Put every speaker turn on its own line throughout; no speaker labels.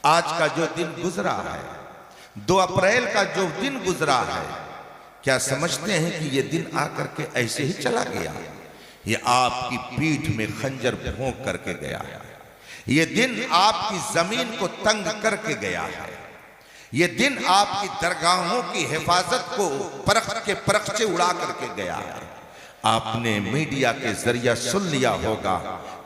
आज का जो दिन गुजरा है, 2 अप्रैल का जो दिन गुजरा है, क्या समझते हैं कि ये दिन आकर के ऐसे ही चला गया? ये आपकी पीठ में खंजर भोंक करके गया है। ये दिन आपकी जमीन को तंग करके गया है। ये दिन आपकी दरगाहों की हिफाजत को परखचे उड़ा करके गया है। आपने मीडिया के जरिए सुन लिया होगा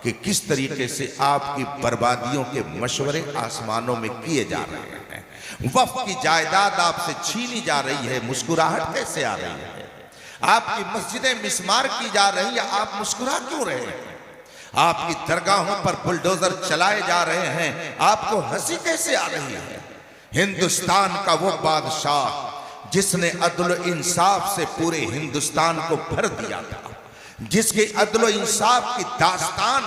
कि किस तरीके से आपकी बर्बादियों के मशवरे आसमानों में किए जा रहे हैं। वक्फ की जायदाद आपसे छीनी जा रही है, मुस्कुराहट कैसे आ रही है? आपकी मस्जिदें मिस्मार की जा रही है, आप मुस्कुरा क्यों रहे हैं? आपकी दरगाहों पर बुलडोजर चलाए जा रहे हैं, आपको हंसी कैसे आ रही है? हिंदुस्तान का वो बादशाह जिसने अदल इंसाफ से पूरे हिंदुस्तान को भर दिया था, जिसके अदल इंसाफ की दास्तान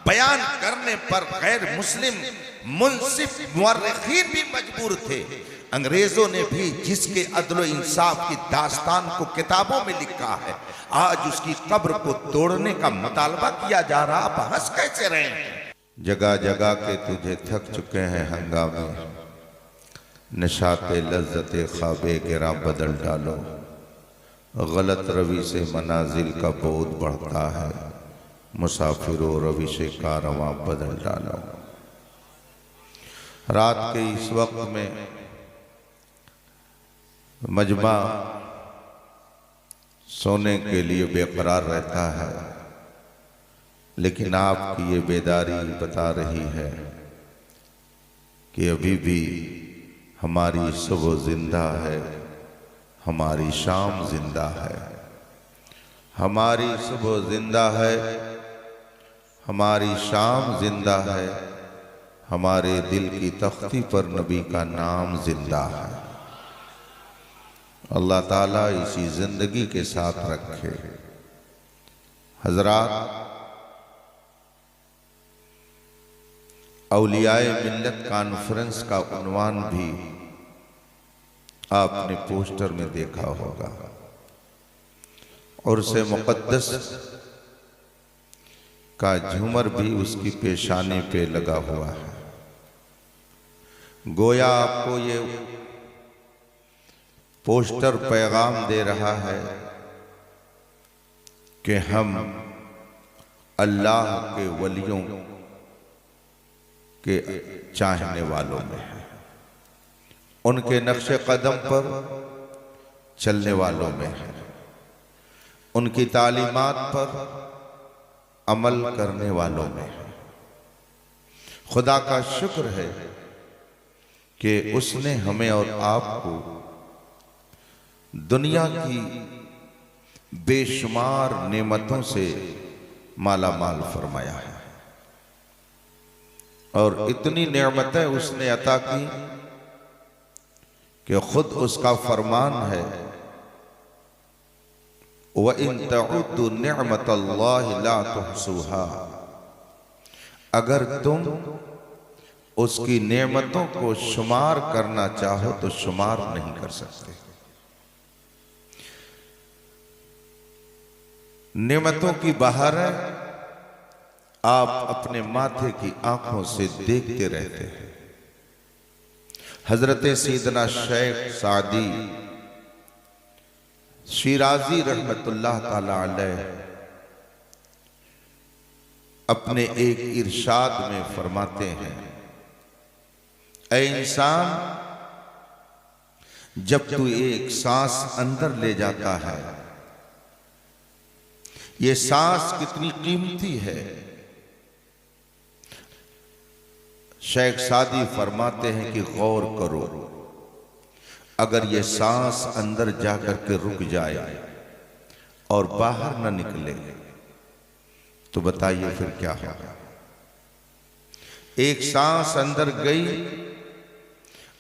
बयान करने पर गैर मुस्लिम मुंसिफ मुअर्रिखीन भी मजबूर थे, अंग्रेजों ने भी जिसके अदल इंसाफ की दास्तान को किताबों में लिखा है, आज उसकी कब्र को तोड़ने का मुतालबा किया जा रहा। आप हंस कैसे रहे हैं? जगह जगह के तुझे थक चुके हैं हंगामे, नशाते लज्जते ख्वाबे गिरा बदल डालो, गलत रवि से मनाजिल का बोझ बढ़ता है, मुसाफिरों रवि से कारवां बदल डालो। रात के इस वक्त में मजमा सोने के लिए बेकरार रहता है, लेकिन आपकी ये बेदारी बता रही है कि अभी भी हमारी सुबह जिंदा है, हमारी शाम जिंदा है। हमारी सुबह जिंदा है, हमारी शाम जिंदा है, हमारे दिल की तख्ती पर नबी का नाम जिंदा है। अल्लाह ताला इसी जिंदगी के साथ रखे। हजरात, औलियाए मिल्लत कॉन्फ्रेंस का उन्वान भी आपने पोस्टर में देखा होगा, और उसे मुक़द्दस का झूमर भी उसकी पेशानी पे लगा हुआ है। गोया आपको ये पोस्टर पैगाम दे रहा है कि हम अल्लाह के वलियों के चाहने वालों में हैं, उनके नक्शे कदम पर चलने वालों में हैं, उनकी तालीमात पर अमल करने वालों में हैं। खुदा का शुक्र है कि उसने हमें और आपको दुनिया की बेशुमार नेमतों से माला माल फरमाया है, और इतनी नेमतें उसने अता की कि खुद उसका फरमान है, व इन तउद्दु निअमतल्लाहि ला तुहसूहा, अगर तुम उसकी नेमतों को शुमार करना चाहो तो शुमार नहीं कर सकते। नेमतों की बहारें आप अपने माथे की आंखों से देखते रहते हैं। हजरत सैयदना शेख सादी शिराजी रहमतुल्लाह ताला अलैह अपने एक इरशाद में फरमाते हैं, ऐ इंसान, जब तू एक सांस अंदर ले जाता है, ये सांस कितनी कीमती है। शेख सादी फरमाते हैं कि गौर करो, अगर ये सांस अंदर जाकर के रुक जाए और बाहर न निकले तो बताइए फिर क्या होगा। एक सांस अंदर गई,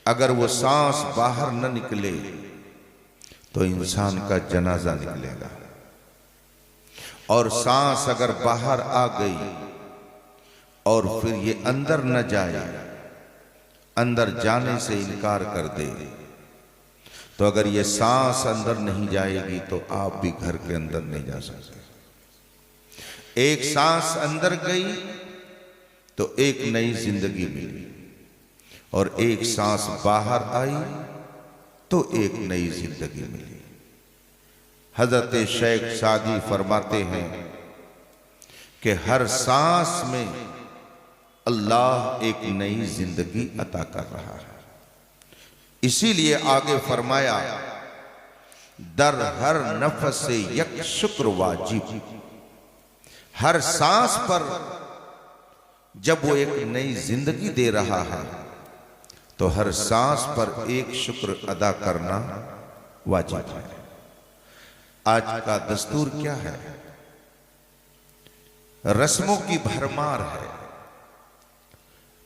अगर वो सांस बाहर न निकले तो इंसान का जनाजा निकलेगा, और सांस अगर बाहर आ गई और फिर ये अंदर न जाए, अंदर जाने से इनकार कर दे, तो अगर ये सांस अंदर नहीं जाएगी तो आप भी घर के अंदर नहीं जा सकते। एक सांस अंदर गई तो एक नई जिंदगी मिली, और एक सांस बाहर आई तो एक नई जिंदगी मिली। हजरत शेख सादी फरमाते हैं कि हर सांस में अल्लाह एक नई जिंदगी अता कर रहा है। इसीलिए आगे फरमाया, दर हर नफस से यक शुक्र वाजिब। हर सांस पर जब वो एक नई जिंदगी दे रहा है तो हर सांस पर एक शुक्र अदा करना वाजिब है। आज का दस्तूर क्या है? रस्मों की भरमार है,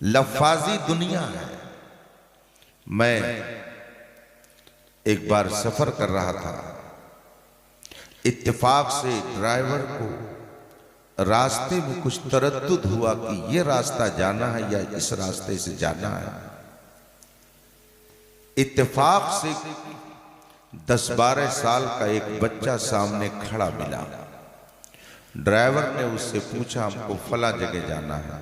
लफाजी दुनिया है। मैं एक बार सफर कर रहा था, इत्तेफाक से ड्राइवर को रास्ते में कुछ तरद्दुद हुआ कि ये रास्ता जाना है या इस रास्ते से जाना है। इत्तेफाक से 10-12 साल का एक बच्चा सामने खड़ा मिला। ड्राइवर ने उससे पूछा, हमको फला जगह जाना है।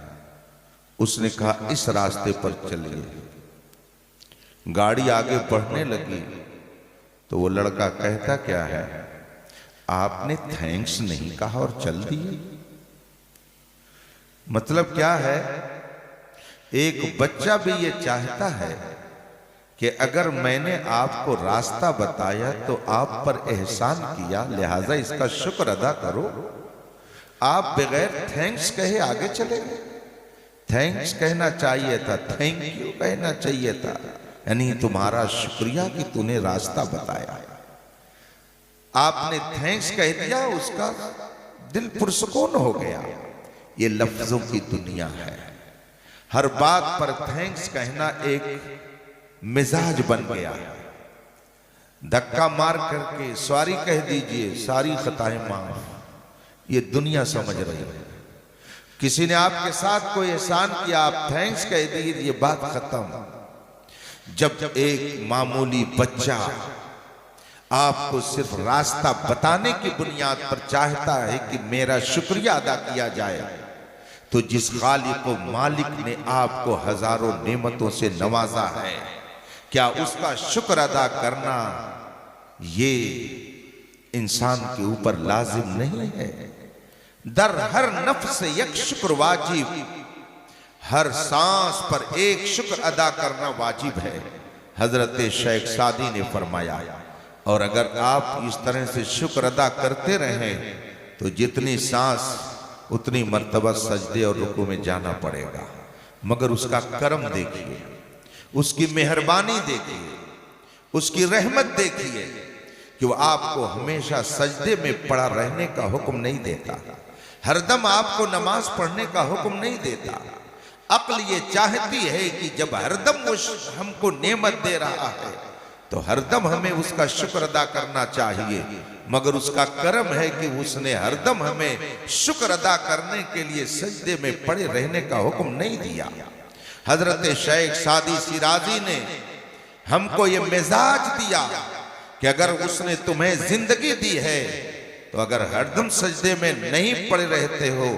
उसने कहा इस रास्ते पर चलिए। गाड़ी आगे बढ़ने लगी तो वो लड़का कहता क्या है, आपने थैंक्स नहीं कहा और चल दिए। मतलब क्या है, एक बच्चा भी ये चाहता है कि अगर मैंने आपको रास्ता बताया तो आप पर एहसान किया, लिहाजा इसका शुक्र अदा करो। आप बगैर थैंक्स कहे आगे चले गए। थैंक्स कहना चाहिए था, थैंक यू कहना चाहिए था, यानी तुम्हारा शुक्रिया कि तूने रास्ता बताया। आपने थैंक्स कह दिया, उसका दिल पुरसुकून हो गया। ये लफ्जों की दुनिया है। हर बात पर थैंक्स कहना एक मिजाज बन गया। धक्का मार करके सॉरी कह दीजिए, सारी खताएं माफ। ये दुनिया समझ रही है। किसी ने आपके साथ कोई एहसान किया, आप थैंक्स कह दीजिए, ये बात खत्म। जब एक मामूली बच्चा आपको सिर्फ रास्ता बताने की बुनियाद पर चाहता है कि मेरा शुक्रिया अदा किया जाए, तो जिस खालिक व मालिक ने आपको हजारों नेमतों से नवाजा है, क्या उसका शुक्र अदा करना ये इंसान के ऊपर लाजिम नहीं है? दर हर नफ्स यक शुक्र वाजिब। हर सांस पर एक शुक्र अदा करना वाजिब है। हजरत शेख सादी ने फरमाया, और अगर आप इस तरह से शुक्र अदा करते रहें तो जितनी सांस उतनी मर्तबा सजदे और रुकू में जाना पड़ेगा। मगर उसका करम देखिए, उसकी मेहरबानी देखिए, उसकी रहमत देखिए कि वो आपको हमेशा सजदे में पड़ा रहने का हुक्म नहीं देता, हरदम आपको नमाज पढ़ने का हुक्म नहीं देता। अक्ल ये चाहती है कि जब हरदम वो हमको नेमत दे रहा है तो हरदम हमें उसका शुक्र अदा करना चाहिए। मगर उसका करम है कि उसने हरदम हमें शुक्र अदा करने के लिए सजदे में पड़े रहने का हुक्म नहीं दिया। हजरत शेख सादी शिराजी ने हमको ये मिजाज दिया कि अगर उसने तुम्हें जिंदगी दी है तो अगर हरदम सजदे में नहीं पड़े रहते हो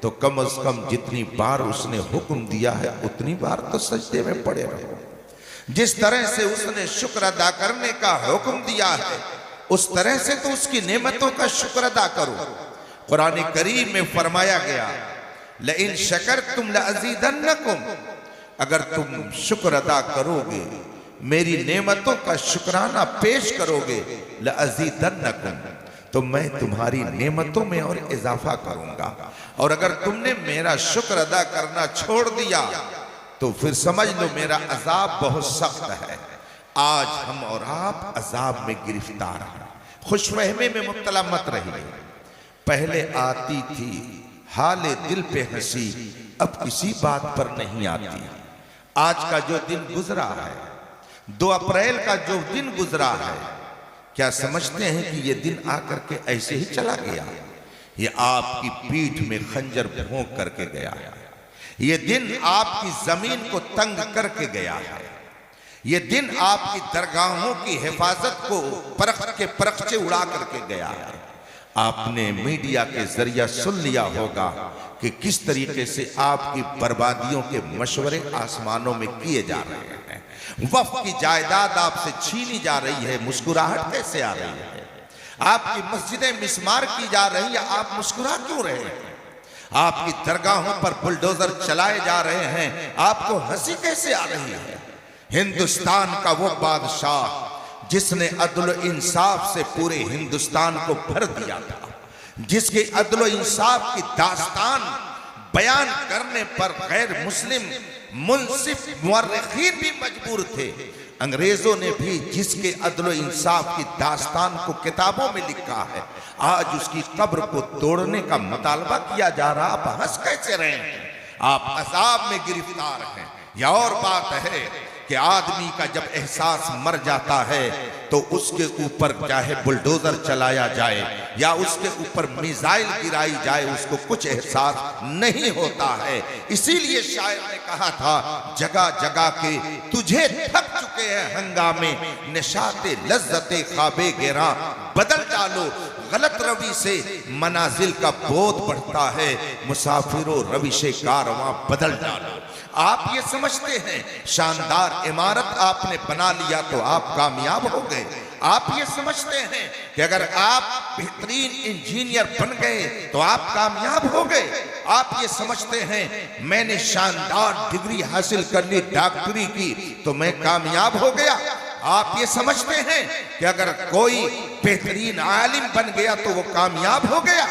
तो कम से कम जितनी बार उसने हुक्म दिया है उतनी बार तो सजदे में पड़े रहो। जिस तरह से उसने शुक्र अदा करने का हुक्म दिया है उस तरह से तो उसकी नेमतों का शुक्र अदा करो। कुरान करीम में फरमाया गया, लइन शकरतुम लअज़ीदन्नकुम, अगर तुम शुक्र अदा करोगे, मेरी नेमतों का शुक्राना पेश करोगे, लअज़ीदन्नकुम, तो मैं तुम्हारी नेमतों में और इजाफा करूंगा। और अगर तुमने मेरा शुक्र अदा करना छोड़ दिया तो फिर समझ लो मेरा अजाब बहुत सख्त है। आज हम और आप अजाब में गिरफ्तार हैं। खुशफहमी में मुब्तला मत रहिए। पहले आती थी हाले दिल पे हंसी, अब किसी बात पर नहीं आती। आज का जो दिन गुजरा है, 2 अप्रैल का जो दिन गुजरा है, क्या समझते हैं कि ये दिन आकर के ऐसे ही चला गया? ये आपकी पीठ में खंजर भोंक करके गया है। ये दिन आपकी जमीन को तंग करके गया है। ये दिन आपकी दरगाहों की हिफाजत को परख के परखचे उड़ा करके गया है। आपने मीडिया के जरिए सुन लिया होगा कि किस तरीके से आपकी बर्बादियों के मशवरे आसमानों में किए जा रहे हैं। वक्फ की जायदाद आपसे छीनी जा रही है, मुस्कुराहट कैसे आ रही है? आपकी मस्जिदें मिस्मार की जा रही है, आप मुस्कुरा क्यों रहे हैं? आपकी दरगाहों पर बुलडोजर चलाए जा रहे हैं, आपको हंसी कैसे आ रही है? हिंदुस्तान का वो बादशाह जिसने अदल इंसाफ से पूरे हिंदुस्तान को भर दिया था, जिसके अदल इंसाफ की दास्तान बयान करने पर गैर मुस्लिम मुंसिफ मुअर्रिखीन भी मजबूर थे, अंग्रेजों ने भी जिसके अदल इंसाफ की दास्तान को किताबों में लिखा है, आज उसकी कब्र को तोड़ने का मुतालबा किया जा रहा। आप हंस कैसे रहे हैं? आप अजाब में गिरफ्तार हैं। यह और बात है कि आदमी का जब एहसास मर जाता है तो उसके ऊपर चाहे बुलडोजर चलाया जाए या उसके ऊपर मिसाइल गिराई जाए, उसको कुछ एहसास नहीं होता है। इसीलिए शायर ने कहा था, जगह जगह के तुझे थक चुके हैं हंगामे, निशाते लज्जते ख्वाबे गिरा बदल डालो, गलत रवि से मनाजिल का बोध बढ़ता है, मुसाफिरों रविशे कारवां बदल डालो। आप ये समझते हैं शानदार इमारत आपने बना लिया तो आप कामयाब हो गए। आप ये समझते हैं कि अगर आप बेहतरीन इंजीनियर बन गए तो आप कामयाब हो गए। आप ये समझते हैं मैंने शानदार डिग्री हासिल कर ली, डॉक्टरी की, तो मैं कामयाब हो गया। आप ये समझते हैं कि अगर कोई बेहतरीन आलिम बन गया तो वो कामयाब हो गया।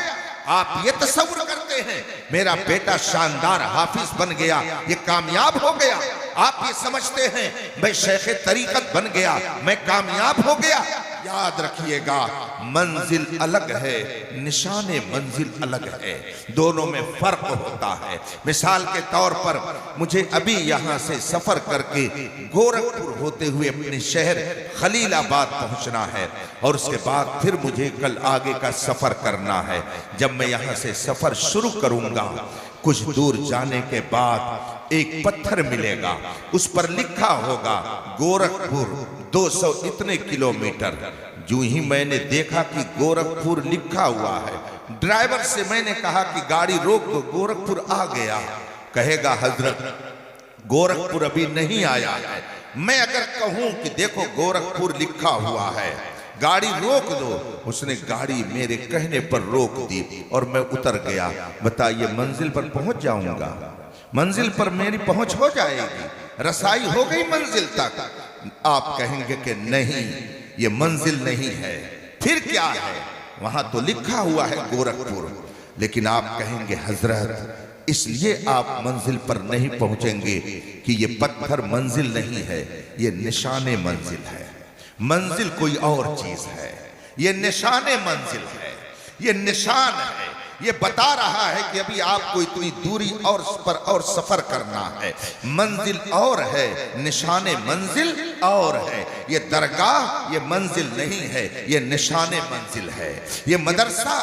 आप ये तस्वुर करते हैं मेरा बेटा शानदार हाफिज बन गया, ये कामयाब हो गया। आप ये समझते हैं मैं शेख तरीकत बन गया, मैं कामयाब हो गया। याद रखिएगा, मंजिल अलग है, निशाने मंजिल अलग है, दोनों में फर्क होता है। मिसाल के तौर पर मुझे अभी यहाँ से सफर करके गोरखपुर होते हुए अपने शहर खलीलाबाद पहुँचना है और उसके बाद फिर मुझे कल आगे का सफर करना है। जब मैं यहाँ से सफर शुरू करूंगा, कुछ दूर जाने के बाद एक पत्थर मिलेगा, उस पर लिखा होगा गोरखपुर 200 इतने किलोमीटर। जो ही मैंने देखा कि गोरखपुर लिखा हुआ है, ड्राइवर से मैंने कहा कि गाड़ी रोक दो, गोरखपुर आ गया। कहेगा हजरत गोरखपुर अभी नहीं आया है। मैं अगर कहूं कि देखो गोरखपुर लिखा हुआ है, गाड़ी रोक दो, उसने गाड़ी मेरे कहने पर रोक दी और मैं उतर गया। बताइए मंजिल पर पहुंच जाऊंगा? मंजिल पर मेरी पहुंच हो जाएगी, रसाई हो गई मंजिल तक? आप कहेंगे कि नहीं, ये मंजिल नहीं है। फिर क्या है? वहां तो लिखा हुआ है गोरखपुर। लेकिन आप कहेंगे हजरत इसलिए आप मंजिल पर नहीं पहुंचेंगे कि ये पत्थर मंजिल नहीं है, ये निशाने मंजिल है। मंजिल कोई और चीज है, ये निशाने मंजिल है, ये निशान है। ये बता रहा है कि अभी आपको इतनी दूरी और सफर करना है। मंजिल और है, निशाने मंजिल और है। ये दरगाह ये मंजिल नहीं है, ये निशाने मंजिल है। ये मदरसा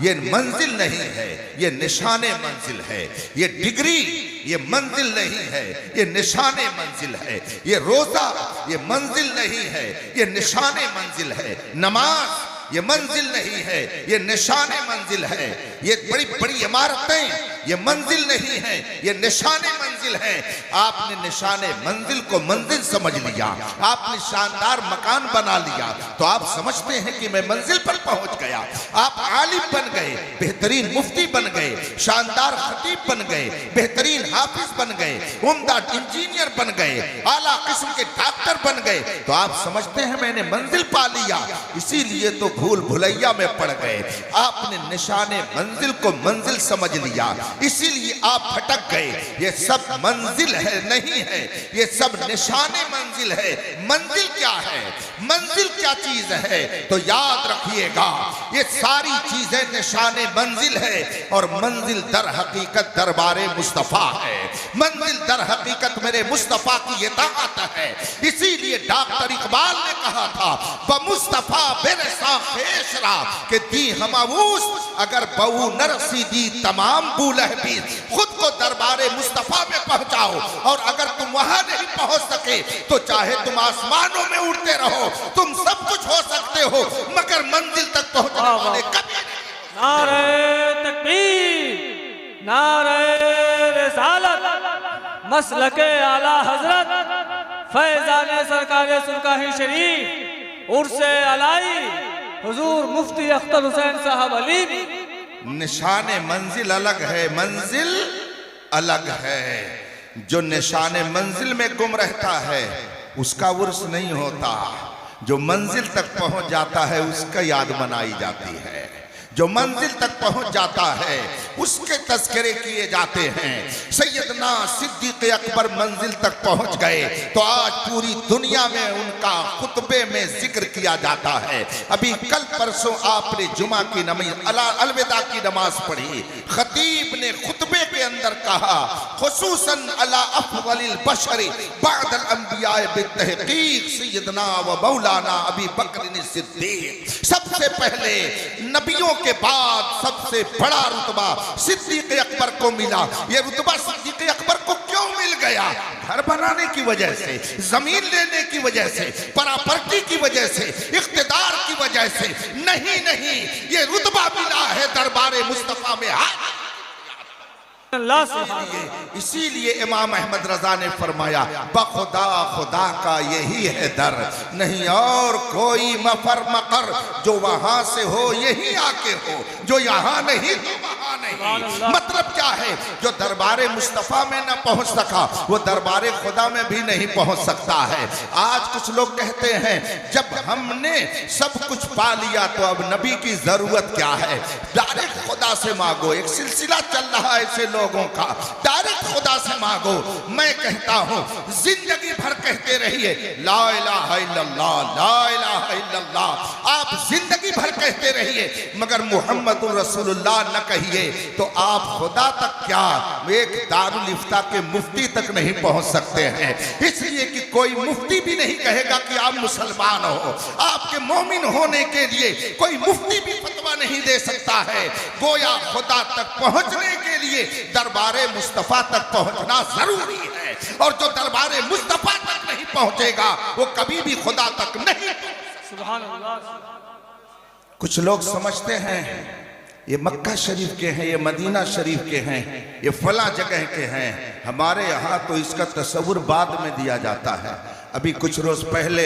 ये मंजिल नहीं है, ये निशाने मंजिल है। ये डिग्री ये मंजिल नहीं है, ये निशाने मंजिल है। ये रोजा ये मंजिल नहीं है, ये निशाने मंजिल है। नमाज ये मंजिल नहीं है, ये निशाने मंजिल है। ये बड़ी बड़ी इमारतें ये मंजिल नहीं है, ये निशाने मंजिल है। आपने निशाने मंजिल को मंजिल समझ लिया, आपने शानदार मकान बना लिया, तो आप समझते हैं कि मैं मंजिल पर पहुंच गया। आप आलिम बन गए, बेहतरीन मुफ्ती बन गए, शानदार खतीब बन गए, बेहतरीन हाफिज बन गए, उम्दा इंजीनियर बन गए, आला किस्म के डॉक्टर बन गए, तो आप समझते हैं मैंने मंजिल पा लिया। इसीलिए तो भूल भुलैया में पड़ गए। आपने निशाने मंजिल को मंजिल समझ लिया, इसीलिए आप भटक गए। ये सब मंजिल है नहीं है, ये सब निशाने मंजिल है। मंजिल क्या है? मंजिल क्या चीज है? तो याद रखिएगा, ये सारी चीजें निशाने मंजिल है। और मंजिल दर हकीकत दरबारे मुस्तफा है। मंजिल दर हकीकत मेरे मुस्तफा की इताअत है। इसीलिए डॉक्टर इकबाल ने कहा था, ब मुस्तफा बेरसा खेशरा के दी हमावूस, अगर बऊ नरसी दी तमाम बूलह भी, खुद को दरबारे मुस्तफा में पहुंचाओ। और अगर तुम वहां नहीं पहुंच सके तो चाहे तुम आसमानों में उड़ते रहो, तुम सब कुछ हो सकते हो, मगर मंजिल तक पहुंचने वाले कभी नहीं।
नारे तकबीर, नारे रिसालत, मसलके आला हजरत, फैजाने सरकार सुल्तानी शरीफ, उर्से अलाई हुजूर मुफ्ती अख्तर हुसैन साहब अली।
निशान मंजिल अलग है, मंजिल अलग है। जो निशान मंजिल में गुम रहता है उसका उर्स नहीं होता, जो मंजिल तक पहुंच जाता है उसका याद मनाई जाती है। जो मंजिल तक पहुंच जाता है उसके तस्करे किए जाते हैं। सैयदना सिद्दीक अकबर मंजिल तक पहुंच गए तो आज पूरी दुनिया में उनका खुतबे में जिक्र किया जाता है। अभी कल परसों आपने जुमा की नमाज अलविदा की नमाज पढ़ी, खतीब ने खुतबे के अंदर कहा खुसूसन अला अफज़लिल बशरी बअदल अंबिया बित्तहक़ीक़ सैयदना व मौलाना अबी बकर सिद्दीक। सबसे पहले नबियों के बाद सबसे बड़ा रुतबा सिद्दीक अकबर को मिला। यह रुतबा सिद्दीक अकबर को क्यों मिल गया? घर बनाने की वजह से, जमीन लेने की वजह से, प्रॉपर्टी की वजह से, इख्तिदार की वजह से नहीं, नहीं, ये रुतबा मिला है दरबार मुस्तफा में। इसीलिए इमाम अहमद रजा ने फरमाया बखुदा खुदा का यही है दर, नहीं और कोई मफर मकर, जो वहां से हो यही आके हो, जो यहाँ नहीं तो वहां नहीं। मतलब क्या है? जो दरबारे मुस्तफा में न पहुंच सका वो दरबारे खुदा में भी नहीं पहुंच सकता है। आज कुछ लोग कहते हैं जब हमने सब कुछ पा लिया तो अब नबी की जरूरत क्या है, डायरेक्ट खुदा से मांगो। एक सिलसिला चल रहा है ऐसे लोगों का, डायरेक्ट खुदा से मांगो। मैं कहता हूं जिंदगी भर कहते रहिए ला इलाहा इल्लल्लाह, ला इलाहा इल्लल्लाह। आप जिंदगी भर कहते रहिए मगर मुहम्मदुर रसूलुल्लाह न कहिए तो आप खुदा तक क्या एक दारुल इफ्ता के मुफ्ती तक नहीं पहुंच सकते हैं। इसलिए कि कोई मुफ्ती भी नहीं कहेगा कि आप मुसलमान हो। आपके मोमिन होने के लिए कोई मुफ्ती भी फतवा नहीं दे सकता है। गोया खुदा तक पहुंचने के लिए दरबारे मुस्तफा तक पहुंचना जरूरी है, और जो दरबारे मुस्तफा तक नहीं पहुंचेगा वो कभी भी खुदा तक नहीं।
सुभान अल्लाह।
कुछ लोग समझते हैं ये मक्का शरीफ के हैं, ये मदीना शरीफ के हैं, ये फला जगह के हैं। हमारे यहाँ तो इसका तस्वुर बाद में दिया जाता है। अभी कुछ रोज पहले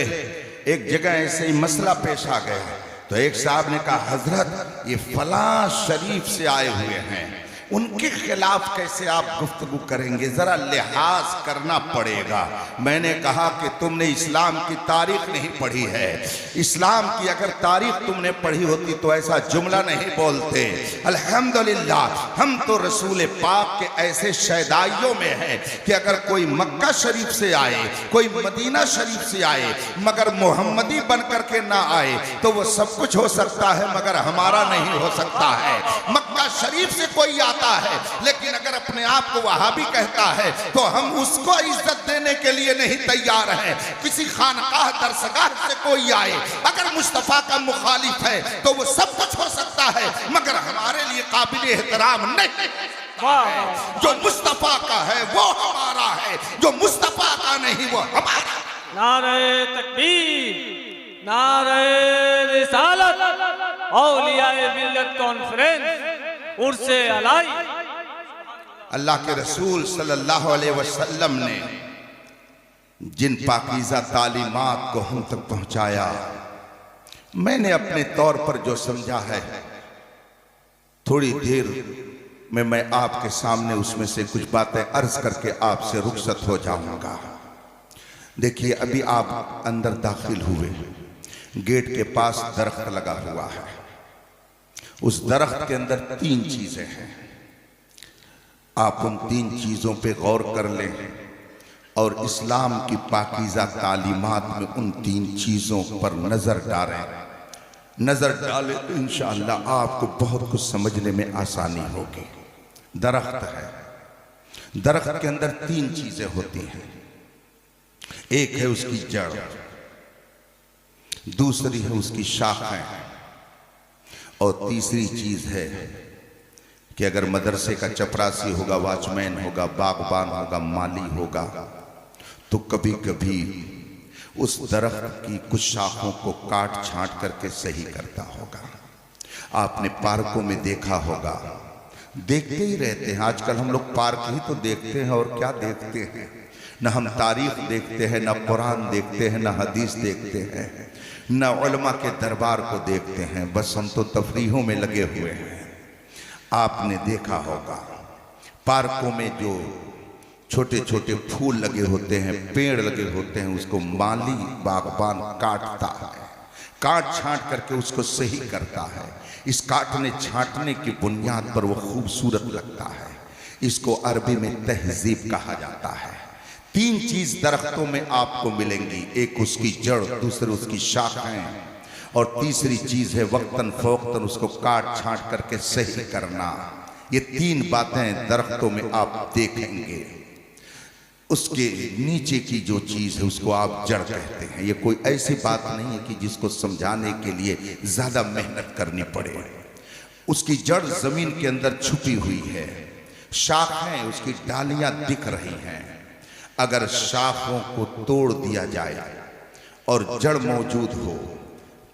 एक जगह ऐसे ही मसला पेश आ गया तो एक साहब ने कहा हजरत ये फला शरीफ से आए हुए हैं, उनके खिलाफ कैसे आप गुफ्तगू करेंगे, जरा लिहाज करना पड़ेगा। मैंने कहा कि तुमने इस्लाम की तारीख नहीं पढ़ी है। इस्लाम की अगर तारीख तुमने पढ़ी होती तो ऐसा जुमला नहीं बोलते। अल्हम्दुलिल्लाह हम तो रसूल पाक के ऐसे शहदाइयों में हैं कि अगर कोई मक्का शरीफ से आए, कोई मदीना शरीफ से आए मगर मोहम्मदी बन करके ना आए तो वो सब कुछ हो सकता है मगर हमारा नहीं हो सकता है। मक्का शरीफ से कोई आता है लेकिन अगर अपने आप को वहाबी कहता है तो हम उसको इज्जत देने के लिए नहीं तैयार हैं। किसी खानकाह दरसगाह से कोई आए अगर मुस्तफा का मुखालिफ है तो वो सब कुछ हो सकता है मगर हमारे लिए काबिल एहतराम नहीं। जो मुस्तफा का है वो हमारा है, जो मुस्तफा का नहीं वो हमारा।
नारे तकबीर, नारे रिसालत, औलियाए मिल्लत कॉन्फ्रेंस, उर्से अलाई।
अल्लाह के रसूल सल्लल्लाहु अलैहि वसल्लम ने जिन पाकीज़ा तालीमात को हम तक पहुंचाया, मैंने अपने तौर पर जो समझा है थोड़ी देर में मैं आपके सामने उसमें से कुछ बातें अर्ज करके आपसे रुखसत हो जाऊंगा। देखिए अभी आप अंदर दाखिल हुए, गेट के पास दरख्त लगा हुआ है। उस दरख्त के अंदर 3 चीजें हैं। आप उन 3 चीजों पे गौर कर लें और इस्लाम की पाकीज़ा तालीमात में उन 3 चीजों पर नजर डालें तो इंशाअल्लाह आपको बहुत कुछ समझने में आसानी होगी। दरख्त है, दरख्त के अंदर 3 चीजें होती हैं। एक है उसकी जड़, दूसरी है उसकी शाखें और तीसरी चीज है कि अगर मदरसे का चपरासी होगा, वॉचमैन होगा, बागबान होगा, माली होगा तो कभी कभी उस दरख्त की कुछ शाखों को काट छांट करके सही करता होगा। आपने पार्कों में देखा होगा, देखते ही रहते हैं। आजकल हम लोग पार्क ही तो देखते हैं, और क्या देखते हैं। न हम तारीख देखते हैं, न कुरान देखते हैं, न हदीस देखते हैं, न उलमा के दरबार को देखते हैं। बस हम तो तफरीहों में लगे हुए हैं। आपने देखा होगा पार्कों में जो छोटे छोटे फूल लगे होते हैं, पेड़ लगे होते हैं, उसको माली बागबान काटता है, काट छांट करके उसको सही करता है। इस काटने छांटने की बुनियाद पर वो खूबसूरत लगता है। इसको अरबी में तहजीब कहा जाता है। 3 चीज दरख्तों में आपको मिलेंगी, एक उसकी जड़, दूसरी उसकी शाखें, और तीसरी चीज है वक्तन फौक्तन उसको काट छांट करके सही करना। ये 3 बातें दरख्तों में आप देखेंगे। उसके नीचे की जो चीज है उसको आप जड़ कहते हैं। ये कोई ऐसी बात नहीं है कि जिसको समझाने के लिए ज्यादा मेहनत करनी पड़े। उसकी जड़ जमीन के अंदर छुपी हुई है, शाखें उसकी डालियां दिख रही हैं। अगर शाखों को तोड़ दिया जाए और जड़ मौजूद हो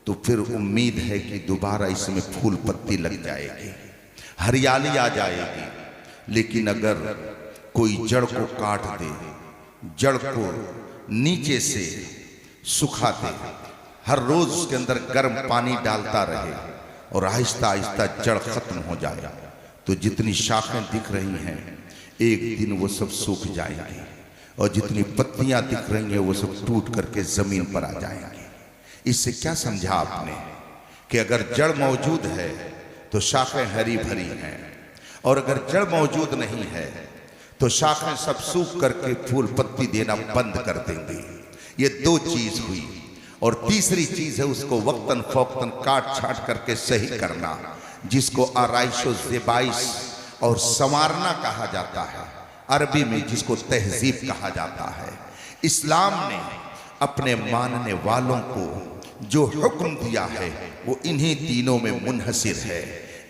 तो फिर उम्मीद है कि दोबारा इसमें फूल पत्ती लग जाएगी, हरियाली आ जाएगी। लेकिन अगर कोई जड़ को काट दे, जड़ को नीचे से सुखा दे, हर रोज उसके अंदर गर्म पानी डालता रहे और आहिस्ता आहिस्ता जड़ खत्म हो जाए, तो जितनी शाखें दिख रही हैं एक दिन वो सब सूख जाएंगी, और जितनी पत्तियां दिख रही हैं वो सब टूट करके जमीन पर आ जाएंगी। इससे क्या समझा आपने कि अगर जड़ मौजूद है तो शाखें हरी भरी हैं, और अगर जड़ मौजूद नहीं है तो शाखें सब सूख करके फूल पत्ती देना बंद कर देंगी। ये 2 चीज हुई। और तीसरी चीज है उसको वक्तन फौक्तन काट छाट करके सही करना, जिसको आराइशो ज़ेबाइश और संवारना कहा जाता है, अरबी में जिसको तहजीब कहा जाता है। इस्लाम ने अपने मानने वालों को जो हुक्म दिया है वो इन्हीं तीनों में मुनहसिर है।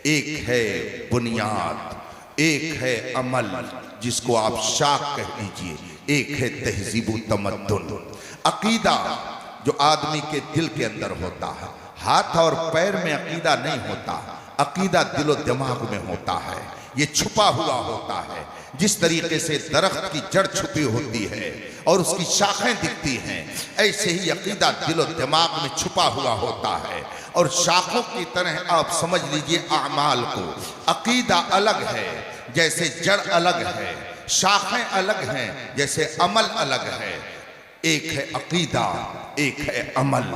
एक है बुनियाद, एक है अमल जिसको आप शाख कह लीजिए, एक है तहजीब तमद्दुन। अकीदा जो आदमी के दिल के अंदर होता है, हाथ और पैर में अकीदा नहीं होता, अकीदा दिलो दिमाग में होता है। ये छुपा हुआ होता है। जिस तरीके से दरख्त की जड़ छुपी होती है और उसकी शाखें दिखती हैं, ऐसे ही अकीदा दिलो दिमाग में छुपा हुआ होता है। और शाखों की तरह आप समझ लीजिए आमाल को। अकीदा अलग है जैसे जड़ अलग है, शाखें अलग हैं जैसे अमल अलग है। एक है अकीदा, एक है अमल।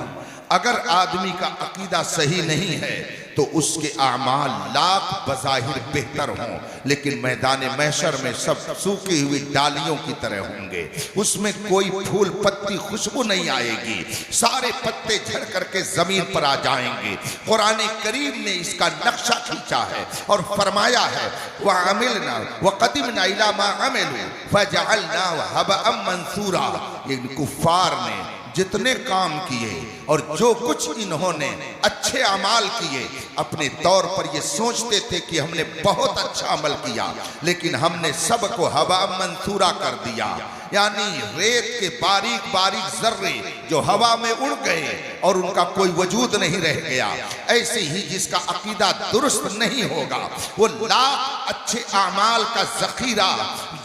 अगर आदमी का अकीदा सही नहीं है तो उसके आमाल लाख बज़ाहिर बेहतर हों, लेकिन मैदान महशर में सब सूखी हुई डालियों की तरह होंगे। उसमें कोई फूल पत्ती खुशबू नहीं आएगी, सारे पत्ते झड़ करके जमीन पर आ जाएंगे। कुरान करीम ने इसका नक्शा खींचा है और फरमाया है वह अमिलना व कदिमना इला मा अमिलू फजअलना हबअम मंसूरा। इन कुफ्फार ने जितने काम किए और जो कुछ इन्होंने अच्छे अमाल किए, अपने तौर पर ये सोचते थे कि हमने बहुत अच्छा अमल किया, लेकिन हमने सबको हवा मंसूरा कर दिया। यानी रेत के बारीक बारीक जर्रे जो हवा में उड़ गए और उनका कोई वजूद नहीं रह गया। ऐसे ही जिसका अकीदा दुरुस्त नहीं होगा वो लाख अच्छे आमाल का जखीरा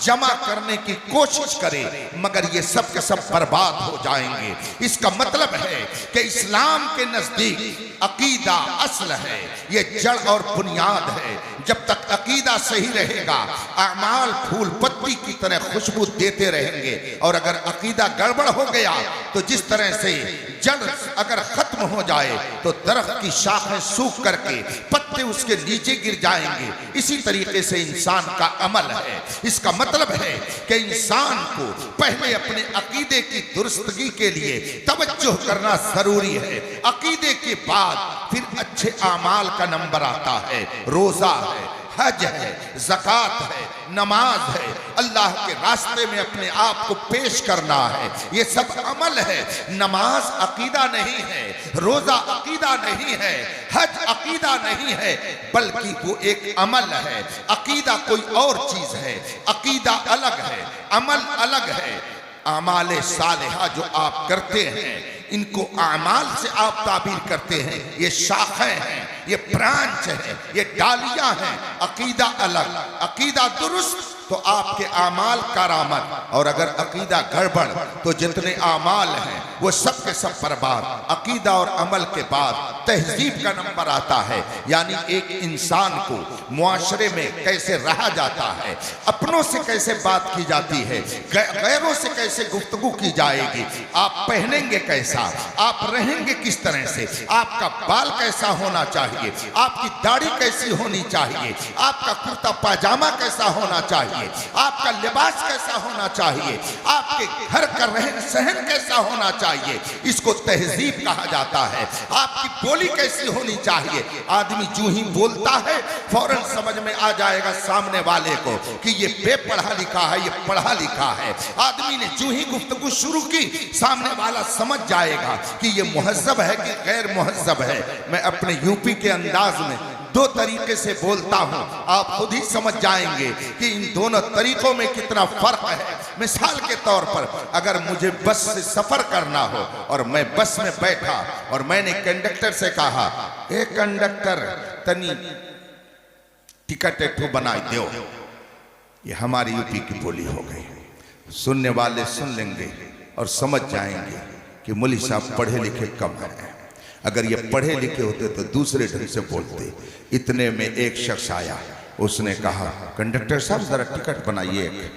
जमा करने की कोशिश करे, मगर ये सब के सब बर्बाद हो जाएंगे। इसका मतलब है कि इस्लाम के नजदीक अकीदा असल है, ये जड़ और बुनियाद है। जब तक अकीदा सही रहेगा अमाल फूल पत्ती की तरह खुशबू देते रहेंगे, और अगर अकीदा गड़बड़ हो गया तो जिस तरह से जड़ अगर खत्म हो जाए तो दरख्त की शाखें सूख करके पत्ते उसके नीचे गिर जाएंगे, इसी तरीके से इंसान का अमल है। इसका मतलब है कि इंसान को पहले अपने अकीदे की दुरुस्तगी के लिए तवज्जो करना जरूरी है। अकीदे के बाद फिर अच्छे आमाल का नंबर आता है। रोजा है, हज है, ज़कात है, नमाज है, अल्लाह के रास्ते में अपने आप को पेश करना है, ये सब अमल है। नमाज अकीदा नहीं है, रोजा अकीदा नहीं है, हज अकीदा नहीं है, बल्कि वो एक अमल है। अकीदा कोई और चीज है, अकीदा अलग है, अमल अलग है। आमाले सालिहा जो आप करते हैं इनको आमाल से आप ताबीर करते हैं। ये शाखें हैं, ये ब्रांच है, ये डालियां हैं। अकीदा अलग, अकीदा दुरुस्त तो आपके आमाल करामत, और अगर अकीदा गड़बड़ तो जितने आमाल हैं वो सब के सब बर्बाद। अकीदा और अमल के बाद तहजीब का नंबर आता है, यानी एक इंसान को मुआशरे में कैसे रहा जाता है, अपनों से कैसे बात की जाती है, गैरों से कैसे गुफ्तगू की जाएगी, आप पहनेंगे कैसा, आप रहेंगे किस तरह से, आपका बाल कैसा होना चाहिए, आपकी दाढ़ी कैसी होनी चाहिए, आपका कुर्ता पाजामा कैसा होना चाहिए, आपका लिबास कैसा होना चाहिए, आपके घर का रहन सहन कैसा होना चाहिए, इसको तहजीब कहा जाता है। आपकी बोली कैसी होनी चाहिए। आदमी जो ही बोलता है फौरन समझ में आ जाएगा सामने वाले को कि ये बेपढ़ा लिखा है, ये पढ़ा लिखा है। आदमी ने जो ही गुफ्तगू शुरू की सामने वाला समझ जाएगा कि ये मुहज्जब है कि गैर मुहज्जब है। मैं अपने यूपी के अंदाज में दो तरीके से बोलता हूं, आप खुद ही समझ जाएंगे कि इन दोनों तरीकों में कितना फर्क है। मिसाल के तौर पर अगर मुझे बस से सफर करना हो और मैं बस में बैठा और मैंने कंडक्टर से कहा, ए कंडक्टर तनी टिकट एठो बनाई दो, ये हमारी यूपी की बोली हो गई। सुनने वाले सुन लेंगे और समझ जाएंगे कि मौलवी साहब पढ़े लिखे कम है। अगर ये पढ़े लिखे होते तो दूसरे ढंग से बोलते। इतने में एक शख्स आया, उसने कहा, कंडक्टर साहब जरा टिकट बनाइए।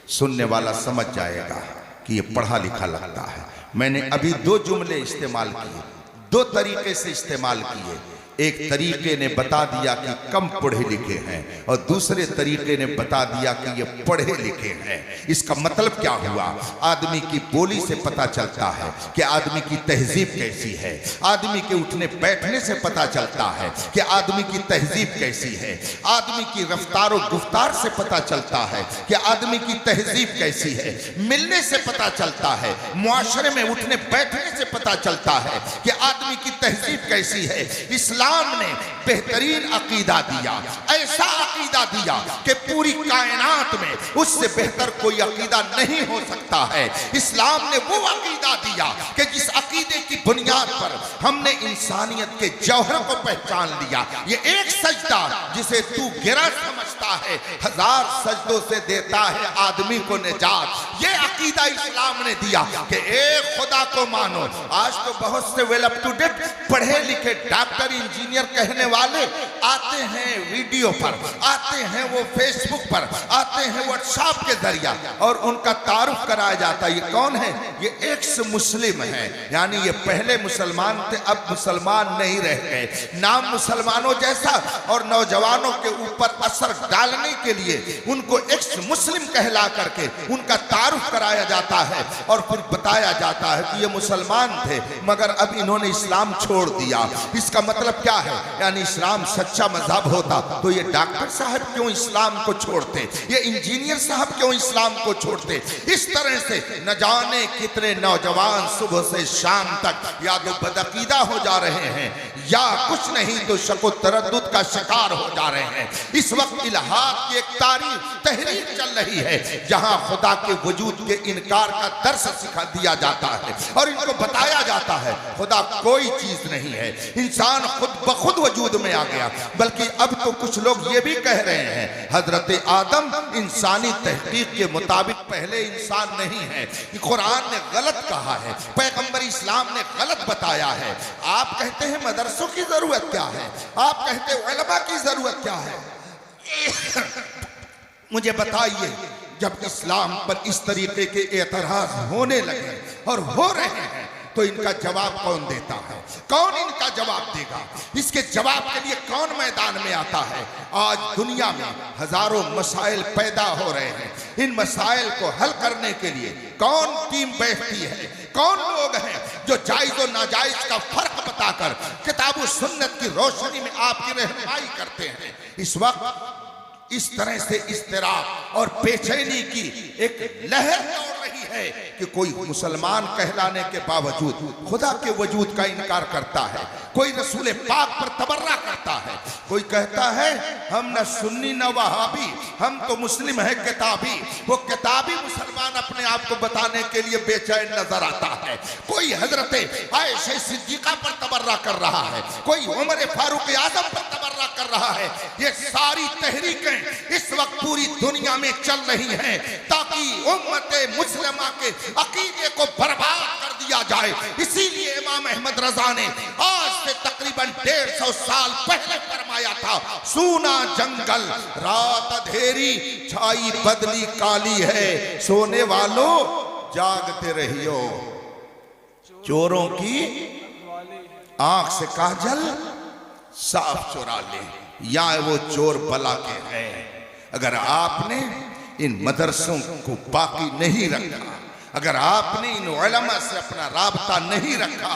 सुनने वाला समझ जाएगा कि ये पढ़ा लिखा लगता है। मैंने अभी दो जुमले इस्तेमाल किए, दो तरीके से इस्तेमाल किए। एक तरीके ने बता दिया कि कम पढ़े लिखे हैं और दूसरे तरीके ने बता दिया कि ये पढ़े लिखे हैं। इसका मतलब क्या हुआ? आदमी की बोली से पता चलता है कि आदमी की तहजीब कैसी है। आदमी के उठने बैठने से पता चलता है कि आदमी की तहजीब कैसी है। आदमी की रफ्तार और गुफ्तार से पता चलता है कि आदमी की तहजीब कैसी है। मिलने से पता चलता है, मुआशरे में उठने बैठने से पता चलता है कि आदमी की तहजीब कैसी है। इस्लाम ने बेहतरीन अकीदा दिया, ऐसा अकीदा दिया कि पूरी कायनात में उससे बेहतर कोई अकीदा नहीं हो सकता है। इस्लाम ने वो अकीदा दिया कि जिस अकीदे की बुनियाद पर हमने इंसानियत के जौहर को पहचान लिया। ये एक सजदा जिसे तू गिरा समझता है, 1000 सजदों से देता है आदमी को निजात। ये अकीदा इस्लाम ने दिया कि एक खुदा को मानो। आज तो बहुत से वेल अप टू डेट पढ़े लिखे डॉक्टर इंजीनियर कहने वाले आते हैं वीडियो पर, आते हैं वो फेसबुक पर, आते हैं व्हाट्सएप के जरिया और उनका तारुफ कराया जाता है। ये कौन है? ये एक्स मुस्लिम है, यानी ये पहले मुसलमान थे, अब मुसलमान नहीं रह गए। नाम मुसलमानों जैसा और नौजवानों के ऊपर असर डालने के लिए उनको एक्स मुस्लिम कहला करके उनका तारुफ कराया जाता है और फिर बताया जाता है कि ये मुसलमान थे मगर अब इन्होंने इस्लाम छोड़ दिया। इसका मतलब क्या है? यानी इस्लाम सच्चा मजहब होता तो ये डॉक्टर साहब क्यों इस्लाम को छोड़ते, ये इंजीनियर साहब क्यों इस्लाम को छोड़ते। इस तरह से न जाने कितने नौजवान सुबह से शाम तक या तो बदअकीदा हो जा रहे हैं या कुछ नहीं तो शको तरद्दुद का शिकार हो जा रहे हैं। इस वक्त इल्हाद की एक तहरीक चल रही है जहां खुदा के वजूद के इनकार का दर्स सिखा दिया जाता है और इनको बताया जाता है खुदा कोई चीज नहीं है, इंसान खुद ब खुद वजूद में आ गया। बल्कि अब तो कुछ लोग ये भी कह रहे हैं हजरत आदम इंसानी तहकीक के मुताबिक पहले इंसान नहीं है। कुरान ने गलत कहा है, पैगंबर इस्लाम ने गलत बताया है। आप कहते हैं मदरसों की जरूरत क्या है, आप कहते हैं उलमा की जरूरत क्या है। मुझे बताइए, जब इस्लाम पर इस तरीके के एतराज होने लगे और हो रहे हैं तो इनका जवाब कौन देता है? कौन इनका जवाब देगा? इसके जवाब के लिए कौन मैदान में आता है? आज दुनिया में हजारों मसाइल पैदा हो रहे हैं। इन मसाइल को हल करने के लिए कौन टीम बैठती है? कौन लोग हैं जो जायज और नाजायज का फर्क बताकर किताब और सुन्नत की रोशनी में आपकी रहनुमाई करते हैं? इस वक्त इस तरह से इस्तिराब और बेचैनी की एक लहर दौड़ रही है कि कोई मुसलमान कहलाने के बावजूद खुदा के वजूद का इनकार करता है, कोई रसूल पाक पर तबर्रा करता है, कोई कहता है हम न सुन्नी न वहाबी, हम तो मुस्लिम है किताबी। वो किताबी मुसलमान अपने आप को बताने के लिए बेचैन नजर आता है। है, कोई हजरत आयशा सिद्दीका पर तबर्रा कर रहा है, कोई उमर फारूक आजम पर तबर्रा कर रहा है। ये सारी तहरीकें इस वक्त पूरी दुनिया में चल रही हैं ताकि उम्मत मुस्लिमा के अकीदे को बर्बाद कर दिया जाए। इसीलिए इमाम अहमद रजा ने आज से तकरीबन 150 साल पहले फरमाया था, सूना जंगल रात अंधेरी छाई बदली काली है, सोने वालों जागते रहियो, चोरों की आंख से काजल साफ चुरा ले, या वो चोर बला के हैं। अगर आपने इन मदरसों को बाकी नहीं रखा, अगर आपने इन उलमा से अपना राबता नहीं रखा,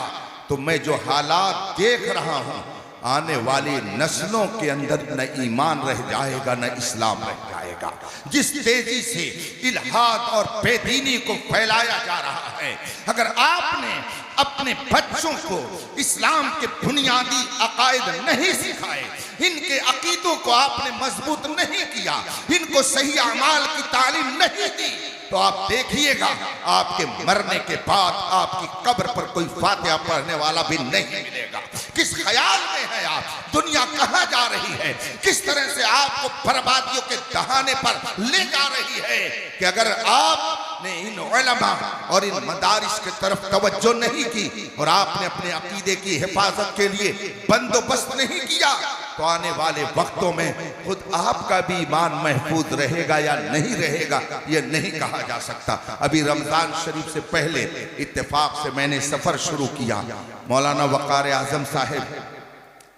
तो मैं जो हालात देख रहा हूं, आने वाली नस्लों के अंदर न ईमान रह जाएगा न इस्लाम रह जाएगा। जिस तेजी से इल्हाद और बेदीनी को फैलाया जा रहा है, अगर आपने अपने बच्चों को इस्लाम के बुनियादी अकायद नहीं सिखाए, इनके अकीदों को आपने मजबूत नहीं किया, इनको सही अमाल की तालीम नहीं दी, तो आप देखिएगा आपके मरने के बाद आपकी कब्र पर कोई फातिहा पढ़ने वाला भी नहीं मिलेगा। किस ख्याल में है आप? दुनिया कहां जा रही है? किस तरह से आपको बर्बादियों के दहाने पर ले जा रही है कि अगर आपने इन उलमा और इन मदारिस की तरफ तवज्जो नहीं की और आपने अपने अकीदे की हिफाजत के लिए बंदोबस्त नहीं किया, तो आने वाले वक्तों में खुद आपका भी ईमान महफूज रहेगा या नहीं रहेगा, यह नहीं कहा जा सकता। अभी रमजान शरीफ से पहले इत्तेफाक से मैंने सफर शुरू किया, मौलाना वक़ार आजम साहब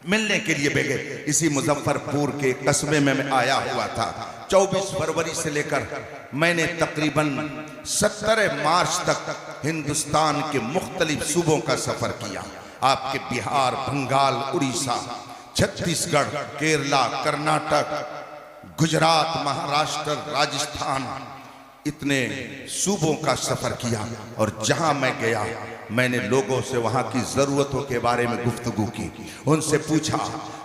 मिलने के लिए भेजे। इसी मुजफ्फरपुर के कस्बे में मैं आया हुआ था। 24 फरवरी से लेकर मैंने तकरीबन 17 मार्च तक हिंदुस्तान के मुख्तलिफ सूबों का सफर किया। आपके बिहार, बंगाल, उड़ीसा, छत्तीसगढ़, केरला, कर्नाटक, गुजरात, महाराष्ट्र, राजस्थान, इतने सूबों का सफर किया। और जहां मैं गया मैंने लोगों से वहां की जरूरतों के बारे में गुफ्तगू की। उनसे पूछा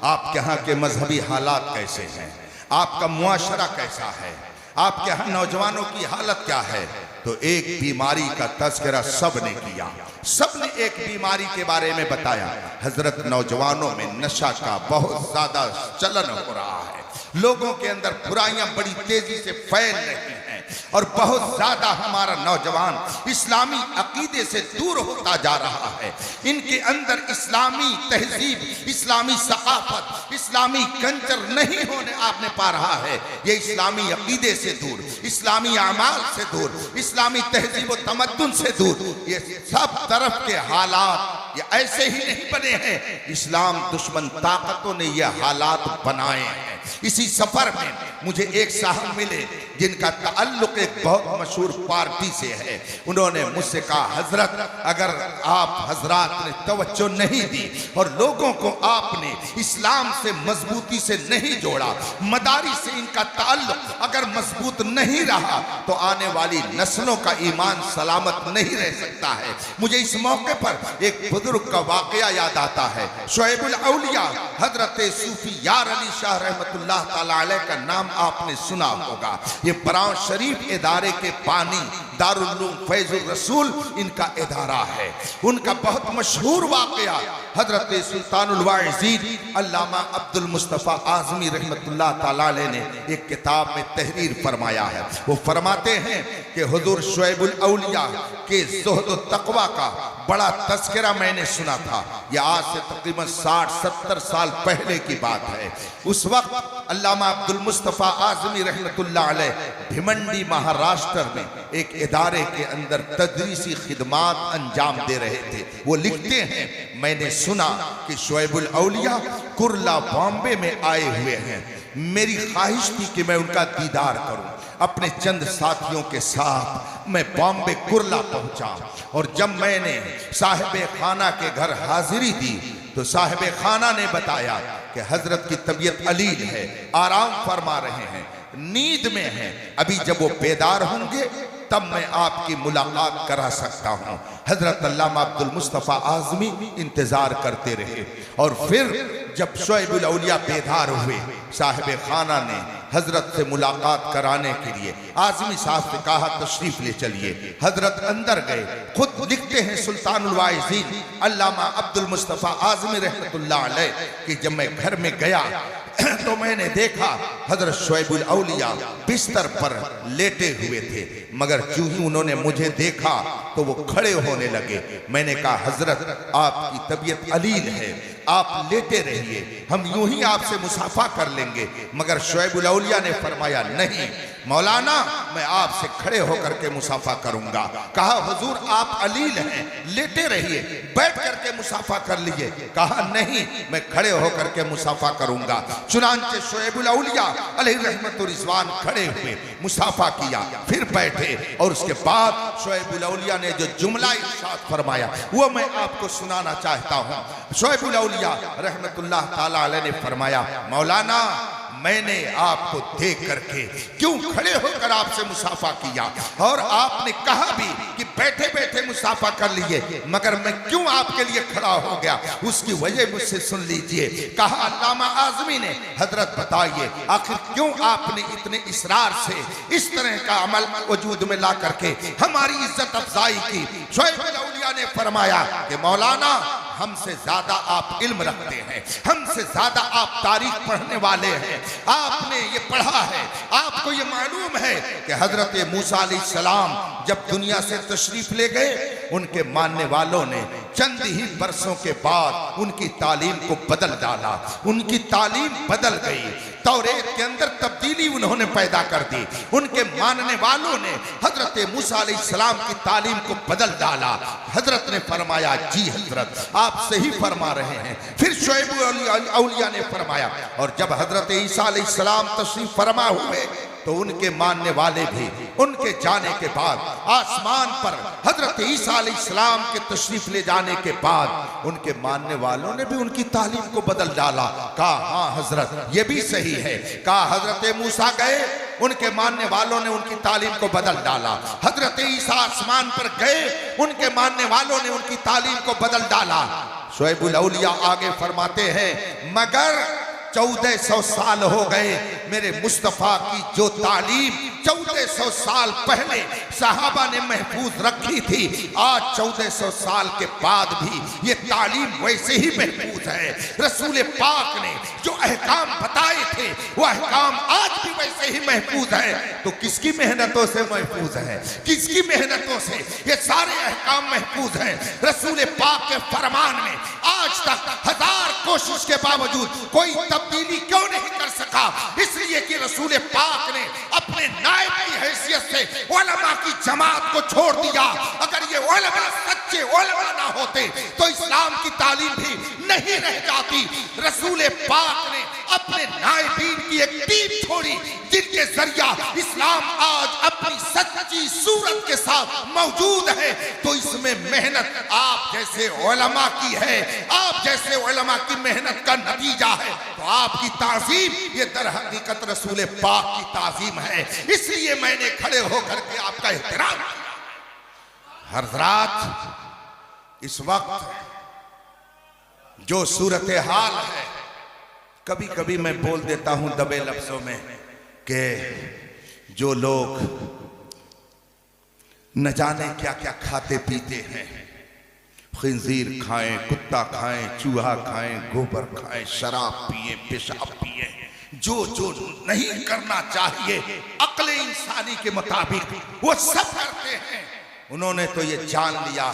आपके यहाँ के मजहबी हालात कैसे हैं, आपका मुआशरा कैसा है, आपके यहाँ नौजवानों की हालत क्या है। तो एक बीमारी का तज़किरा सब ने किया, सब ने एक बीमारी के बारे में बताया। हजरत नौजवानों में नशा का बहुत ज्यादा चलन हो रहा है, लोगों के अंदर बुराइयां बड़ी तेजी से फैल रही हैं और बहुत ज्यादा हमारा नौजवान इस्लामी अकीदे से दूर होता जा रहा है। इनके अंदर इस्लामी तहजीब, इस्लामी सकाफत, इस्लामी कल्चर नहीं होने आपने पा रहा है। ये इस्लामी अकीदे से दूर, इस्लामी अमाल से दूर, इस्लामी तहजीब व तमद्दुन से दूर, ये सब तरफ के हालात ये ऐसे ही नहीं बने हैं, इस्लाम दुश्मन ताकतों ने ये हालात बनाए हैं। इसी सफर में मुझे एक साहब मिले जिनका ताल्लुक एक बहुत मशहूर पार्टी से है। उन्होंने मुझसे कहा हजरत, अगर आप हजरात ने तवज्जो नहीं दी और लोगों को आपने इस्लाम से मजबूती से नहीं जोड़ा, मदारी से इनका ताल्लुक अगर मजबूत नहीं रहा, तो आने वाली नस्लों का ईमान सलामत नहीं रह सकता है। मुझे इस मौके पर एक बुजुर्ग का वाकया याद आता है। शुएबुल औलिया हजरत सूफी यार अली शाह रहमतुल्लाह ताला अलैह का नाम आपने सुना होगा। ये बराव शरीफ इदारे के पानी दारुल उलूम फैजुर रसूल इनका इदारा है। उनका बहुत मशहूर वाकया हजरत सुल्तानुल वाइज़ीन अल्लामा अब्दुल मुस्तफ़ा आज़मी रहमतुल्लाह ताला अलैह ने एक किताब में तहरीर फरमाया है। वो फरमाते हैं कि हुजूर शुएबुल औलिया के ज़ुहद व तक़वा का बड़ा तज़किरा मैंने सुना था। यह आज से तकरीबन 60-70 साल पहले की बात है। उस वक्त अल्लामा अब्दुल मुस्तफ़ा आज़मी रहमतुल्लाह अलैह भिमंडी महाराष्ट्र में एक इदारे के अंदर तदरीसी खिदमात अंजाम दे रहे थे। वो लिखते हैं, मैंने सुना कि शुएबुल औलिया कुर्ला बॉम्बे में आए हुए हैं। मेरी ख्वाहिश थी कि मैं उनका दीदार करूं। अपने चंद साथियों के साथ मैं बॉम्बे कुर्ला पहुंचा और जब मैंने साहिब खाना के घर हाजिरी दी तो साहिब खाना ने बताया कि हजरत की तबीयत अलील है, आराम फरमा रहे हैं, नींद में हैं। अभी जब वो बेदार होंगे तब मैं आपकी मुलाकात करा सकता हूं। हजरत अल्लामा अब्दुल मुस्तफ़ा आज़मी इंतजार करते रहे और फिर जब शुएबुल औलिया बेदार हुए, साहिब खाना ने हजरत से मुलाकात कराने के लिए आजमी साहब से कहा तशरीफ ले चलिए। हजरत अंदर गए। खुद लिखते हैं सुल्तानुल वाइज़ीन अल्लामा अब्दुल मुस्तफ़ा आज़मी रहमतुल्लाह अलैह कि जब मैं घर में गया तो मैंने देखा हजरत शुएबुल औलिया बिस्तर पर लेटे हुए थे, मगर जो ही उन्होंने मुझे देखा तो वो खड़े होने लगे। मैंने कहा हजरत आपकी तबीयत अलील है, आप लेटे रहिए, हम यूं ही आपसे मुसाफा कर लेंगे। मगर शुएबुल औलिया ने फरमाया नहीं मौलाना, मैं आपसे खड़े होकर के मुसाफा करूंगा। कहा हुजूर आप अलील हैं, लेटे रहिए, बैठ करके मुसाफा कर लीजिए। कहा नहीं, मैं खड़े होकर के मुसाफा करूंगा। चुनांचे शुएबुल औलिया अलैहि रहमतुर रिज़वान खड़े हुए, मुसाफा किया, फिर बैठे और उसके बाद शुएबुल औलिया ने जो जुमला इरशाद फरमाया वो मैं आपको सुनाना चाहता हूँ। शुएबुल औलिया रहमतुल्लाह ताला अलैह ने फरमाया मौलाना, मैंने आपको देख करके क्यों खड़े होकर आपसे मुसाफा किया और आपने कहा भी कि बैठे बैठे मुसाफा कर लीजिए, मगर मैं क्यों आपके लिए खड़ा हो गया उसकी वजह मुझसे सुन लीजिए। कहा अल्लामा आज़मी ने हजरत बताइए आखिर क्यों आपने इतने इसरार से इस तरह का अमल वजूद में ला करके हमारी इज्जत अफजाई की। शुएबुल औलिया ने फरमाया कि मौलाना हमसे ज्यादा आप इल्म रखते हैं, हमसे ज्यादा आप तारीख पढ़ने वाले हैं, आपने ये पढ़ा है, आपको ये मालूम है कि हजरत मूसा अलैहिस्सलाम जब दुनिया से तशरीफ ले गए उनके मानने वालों ने चंद ही बरसों के बाद उनकी तालीम को बदल डाला, उनकी तालीम बदल गई, तौरेत के अंदर तब्दीली उन्होंने पैदा कर दी। उनके मानने वालों ने हजरत मूसा अलैहिस्सलाम की तालीम को बदल डाला। हजरत ने फरमाया जी हजरत आप सही फरमा रहे हैं। फिर शुएबुल औलिया ने फरमाया और जब हजरत ईसा अलैहिस्सलाम तशरीफ फरमा हुए तो उनके मानने वाले भी उनके जाने के बाद आसमान पर हजरत ईसा अलैहिस्सलाम के तशरीफ ले जाने के बाद उनके मानने वालों ने भी उनकी तालीम को बदल डाला। कहा हाँ हजरत ये भी सही है। कहा हजरत मूसा गए, उनके मानने वालों ने उनकी तालीम को बदल डाला। हजरत ईसा आसमान पर गए, उनके मानने वालों ने उनकी तालीम को बदल डाला। शुएबुल औलिया आगे फरमाते हैं मगर 1400 साल हो गए मेरे मुस्तफ़ा की जो तालीम 1400 साल पहले सहाबा ने महफूज रखी थी, आज 1400 साल के बाद भी ये तालीम वैसे ही महफूज है। रसूल पाक ने जो अहकाम बताए थे वो अहकाम आज भी वैसे ही महफूज है। तो किसकी मेहनतों से महफूज है, किसकी मेहनतों से ये सारे अहकाम महफूज हैं? रसूल पाक के फरमान में आज तक 1000 कोशिश के बावजूद कोई तब्दीली क्यों नहीं कर सका? इसलिए कि रसूल पाक ने अपने नायब की हैसियत से उलमा की जमात को छोड़ दिया। अगर ये उलमा सच्चे उलमा ना होते तो इस्लाम की तालीम भी नहीं रह जाती। रसूल पाक ने अपने नायबीन की एक टीम छोड़ी जिनके जरिया इस्लाम आज अपनी सच्ची सूरत के साथ मौजूद है। तो इसमें मेहनत आप जैसे उलमा की है, आप जैसे उलमा की मेहनत का नतीजा है। तो आपकी ताज़ीम ये दर हकीकत रसूल पाक की ताज़ीम है। इसलिए मैंने खड़े होकर के आपका एहतराम किया। हज़रात इस वक्त जो सूरत हाल है, कभी कभी मैं बोल देता हूं दबे लफ्जों में कि जो लोग न जाने क्या क्या खाते पीते हैं, खिंजीर खाएं, कुत्ता खाएं, चूहा खाएं, गोबर खाएं, शराब पिए, पेशाब पिए, जो जो नहीं करना चाहिए अक्ल इंसानी के मुताबिक वो सब करते हैं। उन्होंने तो ये जान लिया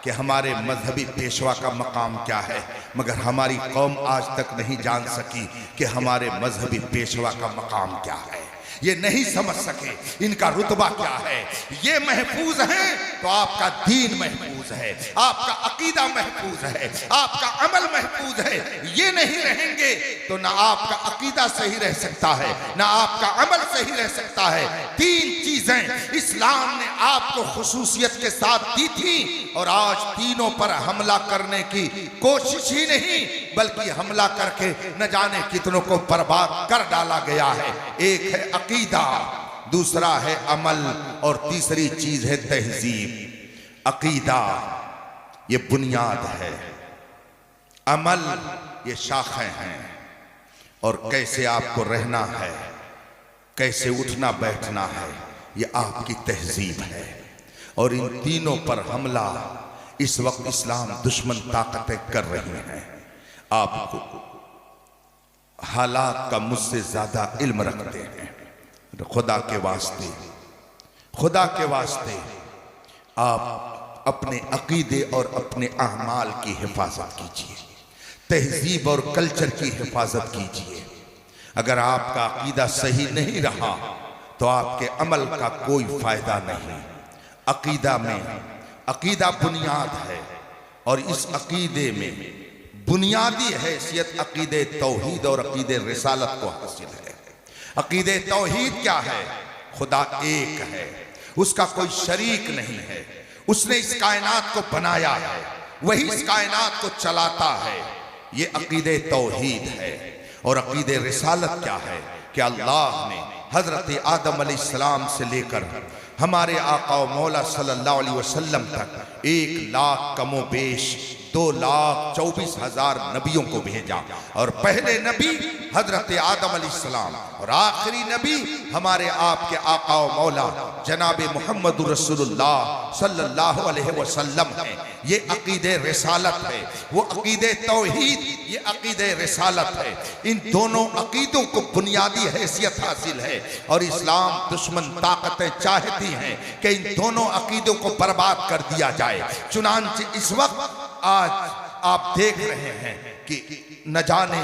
कि हमारे मजहबी पेशवा का मकाम क्या है, मगर हमारी कौम आज तक नहीं जान सकी कि हमारे मजहबी पेशवा का मकाम क्या है। ये नहीं समझ सके इनका रुतबा क्या है। ये महफूज है तो आपका दीन महफूज है, आपका अकीदा महफूज है, आपका अमल महफूज है। ये नहीं रहेंगे तो ना आपका अकीदा सही रह सकता है, ना आपका अमल सही रह सकता है। 3 चीजें इस्लाम ने आपको खुसूसियत के साथ दी थी और आज तीनों पर हमला करने की कोशिश ही नहीं बल्कि हमला करके न जाने कितनों को बर्बाद कर डाला गया है। एक है अकीदा, दूसरा है अमल और तीसरी चीज है तहजीब। अकीदा ये बुनियाद है, अमल ये शाखें हैं और कैसे आपको रहना है कैसे उठना बैठना है, ये आपकी तहजीब है। और इन तीनों पर हमला इस वक्त इस्लाम दुश्मन ताकतें कर रही हैं। आपको हालात का मुझसे ज्यादा इल्म रखते हैं। खुदा के वास्ते, खुदा के वास्ते आप अपने अकीदे और अपने अहमाल की हिफाजत कीजिए, तहजीब और कल्चर की हिफाजत कीजिए। अगर आपका अकीदा सही नहीं रहा तो आपके अमल का कोई फायदा नहीं। अकीदा में, अकीदा बुनियाद है और इस अकीदे में बुनियादी हैसियत अकीदे तौहीद और अकीदे रिसालत को हासिल है। अकीदे तौहीद क्या है? खुदा एक है, उसका कोई शरीक नहीं है। उसने इस कायनात को बनाया है, वही इस कायनात को चलाता है। ये अकीदे तौहीद है। और अकीदे रिसालत क्या है? कि अल्लाह ने हजरत आदम अलैहिस्सलाम से लेकर हमारे आका व मौला सल्लल्लाहु अलैहि वसल्लम तक 1 लाख कमो बेश 2,24,000 नबियों को भेजा। और पहले नबी हजरत आदम अलैहिस्सलाम और आखिरी नबी हमारे आपके आका व मौला जनाब मुहम्मद रसूलुल्लाह सल्लल्लाहु अलैहि वसल्लम है। ये अकीदे रिसालत है, वो अकीदे तौहीद, ये अकीदे रिसालत है। इन दोनों अकीदों को बुनियादी हैसियत हासिल है। और इस्लाम दुश्मन ताकतें चाहती हैं कि इन दोनों अकीदों को बर्बाद कर दिया जाए। चुनांचे इस वक्त आज आप देख रहे हैं कि न जाने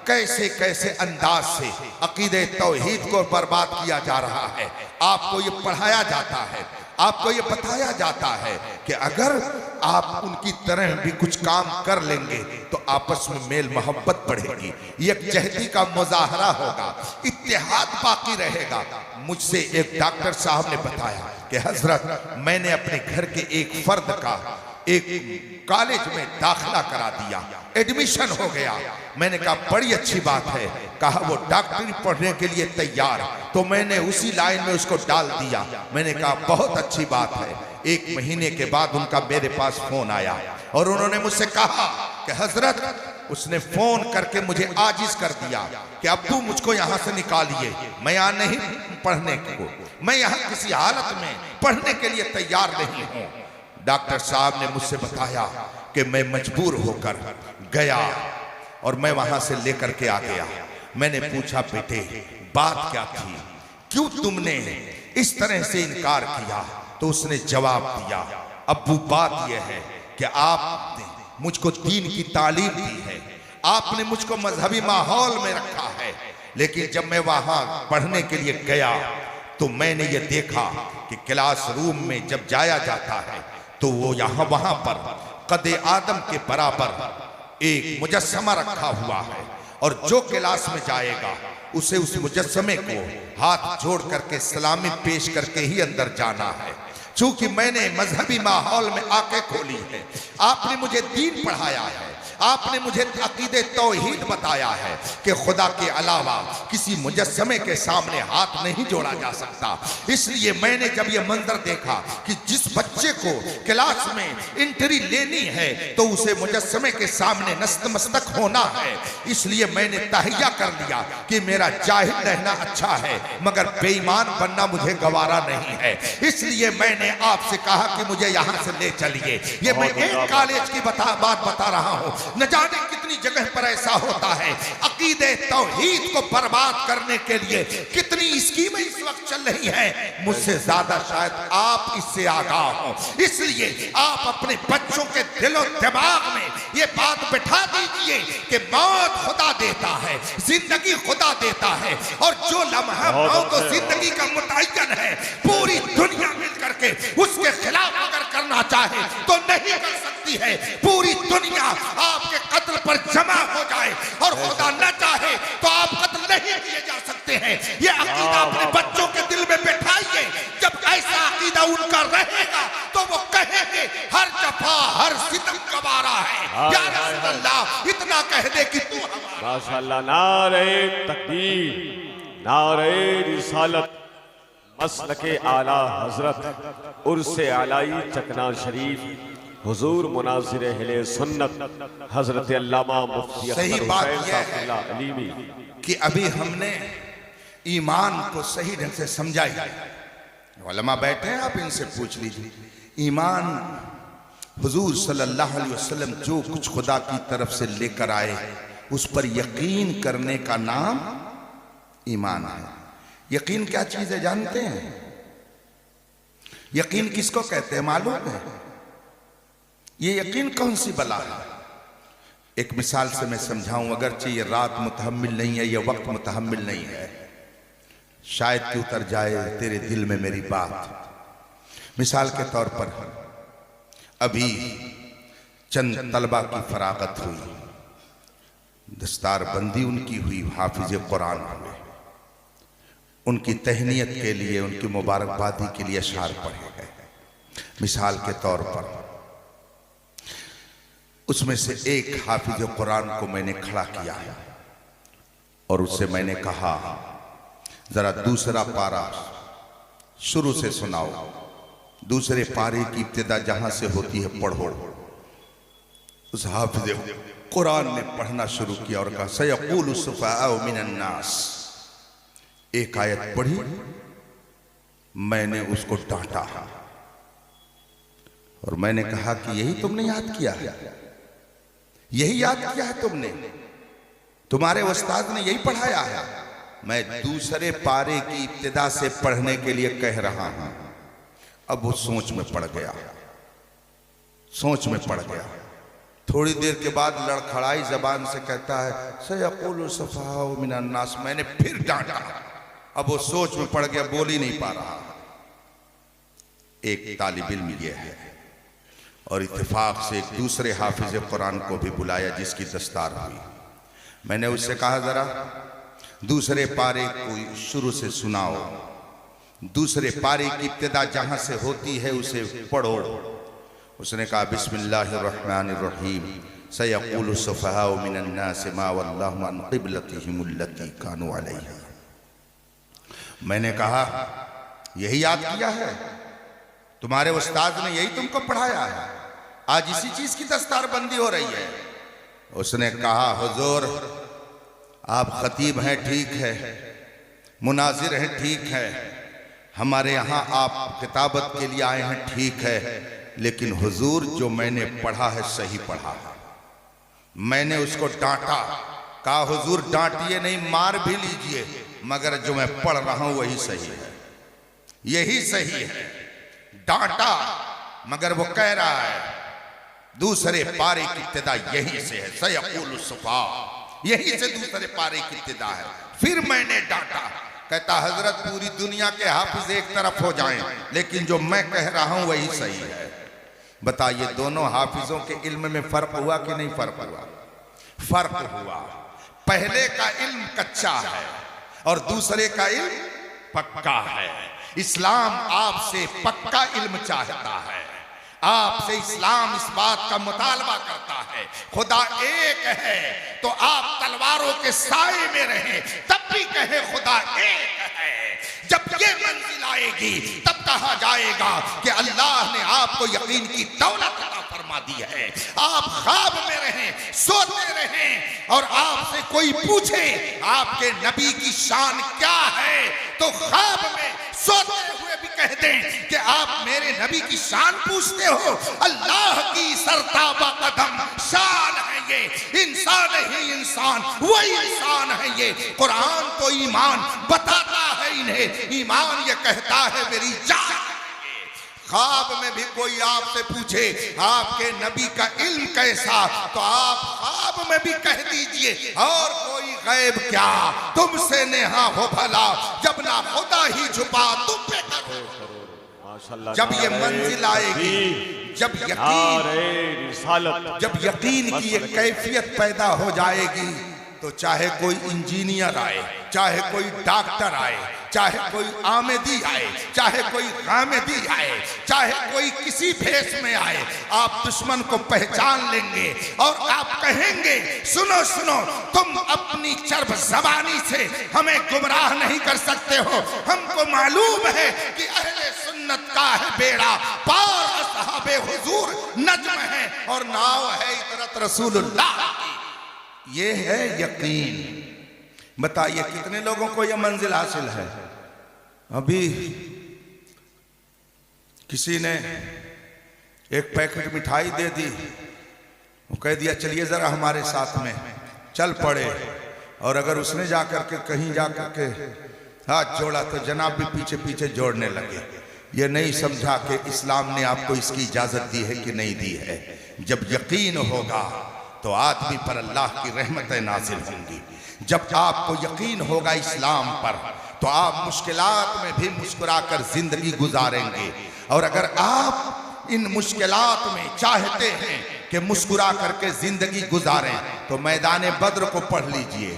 कैसे कैसे अंदाज से अकीदे तौहीद को बर्बाद किया जा रहा है। आपको ये पढ़ाया जाता है, आपको ये बताया जाता है कि अगर आप उनकी तरह भी कुछ काम कर लेंगे तो आपस में मेल मोहब्बत बढ़ेगी, यकजहती का मुजाहरा होगा, इत्तेहाद बाकी रहेगा। मुझसे एक डॉक्टर साहब ने बताया कि हजरत, मैंने अपने घर के एक फर्द का एक कॉलेज में दाखिला करा दिया, एडमिशन हो गया। मैंने कहा बड़ी अच्छी बात है। कहा वो डॉक्टरी पढ़ने के लिए तैयार, तो मैंने उसी लाइन में उसको डाल दिया। मैंने कहा बहुत अच्छी बात है। 1 महीने के बाद उनका मेरे पास फोन आया और उन्होंने मुझसे कहा कि हजरत, उसने फोन करके मुझे आजिज कर दिया कि अब्बू मुझको यहाँ से निकालिए, मैं यहाँ नहीं पढ़ने को, मैं यहाँ किसी हालत में पढ़ने के लिए तैयार नहीं हूँ। डॉक्टर साहब ने मुझसे बताया कि मैं मजबूर होकर गया और मैं वहां से लेकर के आ गया। मैंने पूछा बेटे बात क्या थी, क्यों तुमने इस तरह से इनकार किया? तो उसने जवाब दिया, अब्बू बात यह है कि आपने मुझको दीन की तालीम दी है, आपने मुझको मजहबी माहौल में रखा है, लेकिन जब मैं वहां पढ़ने के लिए गया तो मैंने ये देखा कि क्लासरूम में जब जाया जाता है तो वो यहाँ वहां पर कदे आदम के बराबर एक मुजस्समा रखा हुआ है और जो क्लास में जाएगा उसे उस मुजस्समे को हाथ जोड़ करके सलामी पेश करके ही अंदर जाना है। चूंकि मैंने मजहबी माहौल में आंखें खोली है, आपने मुझे दीन पढ़ाया है, आपने मुझे अकीदे तौहीद बताया है कि खुदा के अलावा किसी मुजस्समे के सामने हाथ नहीं जोड़ा जा सकता। इसलिए मैंने जब ये मंजर देखा कि जिस बच्चे को क्लास में एंट्री लेनी है तो उसे मुजस्समे के सामने नतमस्तक होना है, इसलिए मैंने तहैया कर लिया कि मेरा जाहिल रहना अच्छा है मगर बेईमान बनना मुझे गवारा नहीं है। इसलिए मैंने आपसे कहा कि मुझे यहाँ से ले चलिए। ये मैं एक कॉलेज की बात बता रहा हूँ, न जाने कितनी जगह पर ऐसा होता है। अकीदे तौहीद को बर्बाद करने के लिए कितनी स्कीमें इस वक्त चल रही हैं, मुझसे ज्यादा शायद आप इससे आगाह हो। इसलिए आप अपने बच्चों के दिलो दिमाग में ये बात बिठा दीजिए कि मौत खुदा देता है, जिंदगी खुदा देता है, और जो लम्हा मौत और जिंदगी का मुतय्यन है पूरी दुनिया मिलकर के उसके खिलाफ अगर करना चाहे तो नहीं कर सकती है। पूरी दुनिया आपके कत्ल पर जमा हो जाए और खुदा न चाहे तो आप कत्ल नहीं किए जा सकते हैं। ये अकीदा अपने बच्चों के दिल में बैठाइए। जब ऐसा अकीदा उनका रहेगा तो वो कहेंगे हर जफा हर सितम गवारा है। या रसूल अल्लाह इतना कह दे कि तू हमारा।
माशाअल्लाह, नारे तकबीर, नारे रिसालत, मसलके आला हजरत उर्से आलाई चकना शरीफ, हुजूर मुनाजिर अहले सुन्नत हजरत अल्लामा मुफ्ती
सही बात यह है
अलीमी
कि अभी हमने ईमान को सही ढंग से समझाइए। उलमा बैठे हैं, आप इनसे पूछ लीजिए। ईमान हुजूर सल्लल्लाहु अलैहि वसल्लम जो कुछ खुदा की तरफ से लेकर आए उस पर यकीन करने का नाम ईमान है। यकीन क्या चीज है जानते हैं? यकीन किसको कहते हैं मालूम है? ये यकीन कौन सी बला है? एक मिसाल से मैं समझाऊं, अगरचे ये रात मुतहम्मिल नहीं है, ये वक्त मुतहम्मिल नहीं है, शायद कि उतर जाए तेरे दिल में मेरी बात। मिसाल के तौर पर अभी चंद तलबा की फरागत हुई, दस्तार बंदी उनकी हुई, हाफिज कुरान हुए, उनकी तहनीयत के लिए, उनकी मुबारकबादी के लिए अशार पढ़े गए। मिसाल के तौर पर उसमें से एक हाफिज कुरान को मैंने खड़ा किया और उससे मैंने कहा जरा दूसरा पारा शुरू से सुनाओ, दूसरे पारे की इब्तिदा जहां से होती है पढ़ो। उस हाफिज कुरान ने पढ़ना शुरू किया और कहा सयक़ूलु सुफ़हाउ मिनन नास। एक आयत पढ़ी, मैंने उसको डांटा और मैंने कहा कि यही तुमने याद किया है, यही याद किया है तुमने, तुम्हारे उस्ताद ने यही पढ़ाया है। मैं दूसरे पारे की इब्तिदा से पढ़ने के लिए कह रहा हूं। अब वो सोच में पड़ गया, सोच में पड़ गया। थोड़ी देर के बाद लड़खड़ाई जबान से कहता है सयक़ूलु सुफ़हाउ मिनन नास। मैंने फिर डांटा, अब वो सोच में पड़ गया, बोल ही नहीं पा रहा। एक तालिब इल्म ये है और इत्तेफाक से एक दूसरे हाफिज कुरान को भी बुलाया जिसकी दस्तार हुई। मैंने उससे कहा जरा दूसरे पारे को शुरू से सुनाओ, दूसरे पारे की इब्तिदा जहां से होती है उसे पढ़ो। उसने कहा बिस्मिल्लाहिर्रहमानिर्रहीम सयक़ूलु सुफ़हाउ मिनन नास मा वल्लाहु अन क़िबलतिहिम अल्लती कानू अलैहा। मैंने कहा यही याद किया है, तुम्हारे उस्ताद ने यही तुमको पढ़ाया है, आज इसी चीज की दस्तार बंदी हो रही है। उसने कहा हुजूर आप खतीब हैं ठीक है, मुनाजिर हैं ठीक है, हमारे यहाँ आप किताबत के लिए आए हैं ठीक है, लेकिन हुजूर जो मैंने पढ़ा है सही पढ़ा है। मैंने उसको डांटा, कहा हुजूर डांटिए नहीं, मार भी लीजिए, मगर जो मैं पढ़ रहा हूं वही सही है, यही सही है। डांटा मगर वो कह रहा है दूसरे पारे की इब्तिदा यही से है, सयक़ूलु सुफ़हाउ, यही से दूसरे पारे की इब्तिदा है। फिर मैंने डांटा, कहता हजरत पूरी दुनिया के हाफिज एक तरफ हो जाएं, लेकिन जो मैं कह रहा हूं वही सही है। बताइए दोनों हाफिजों के इल्म में फर्क हुआ कि नहीं फर्क हुआ? फर्क हुआ। पहले का इल्म कच्चा है और दूसरे का इल्म पक्का है। इस्लाम आपसे पक्का इल्म चाहता है, आपसे इस्लाम इस बात का मुतालबा करता है खुदा एक है, तो आप तलवारों के साए में रहें तब भी कहे खुदा एक है। जब ये मंजिल आएगी तब कहा जाएगा कि अल्लाह ने आपको यकीन की दौलत अता फरमा दी है। आप ख्वाब में रहें, सोते रहें और आपसे कोई पूछे आपके नबी की शान क्या है, तो ख्वाब में सोते हुए भी कह दें कि आप मेरे नबी की शान पूछते हो। अल्लाह की सरताबा कदम शान है ये, इंसान ही इंसान, वही इंसान है ये। कुरान तो ईमान बताता है इन्हें, ईमान ये कहता है मेरी जान। ख्वाब में भी कोई आपसे पूछे आपके नबी का इल्म कैसा, तो आप ख्वाब में भी कह दीजिए और कोई गैब क्या, तुमसे नेहा हो भला, जब ना खुदा ही छुपा तुम पे करो। जब ये मंजिल आएगी, जब यकीन की एक कैफियत पैदा हो जाएगी, तो चाहे कोई इंजीनियर आए, चाहे कोई डॉक्टर आए, चाहे कोई आमेदी आए, चाहे कोई गामेदी आए, चाहे कोई किसी भेष में आए, आप दुश्मन को पहचान लेंगे और आप कहेंगे सुनो सुनो, तुम अपनी चर्ब ज़बानी से हमें गुमराह नहीं कर सकते हो। हमको मालूम है कि अहले सुन्नत का है बेड़ा पार, असहाबे हुजूर नज्म है और नाव है इतरत रसूलुल्लाह। ये है यकीन। बताइए कितने लोगों को यह मंजिल हासिल है। अभी किसी ने एक पैकेट मिठाई दे दी, वो कह दिया चलिए जरा हमारे साथ में, चल पड़े। और अगर उसने जाकर के कहीं जाकर के हाथ जोड़ा तो जनाब भी पीछे पीछे जोड़ने लगे। ये नहीं समझा कि इस्लाम ने आपको इसकी इजाजत दी है कि नहीं दी है। जब यकीन होगा तो आदमी पर अल्लाह की रहमतें नाजिल होंगी। जब आपको यकीन होगा इस्लाम पर तो आप मुश्किलात में भी मुस्कुराकर जिंदगी गुजारेंगे। और अगर आप इन मुश्किलात में चाहते हैं कि मुस्कुरा करके जिंदगी गुजारें तो मैदान बद्र को पढ़ लीजिए,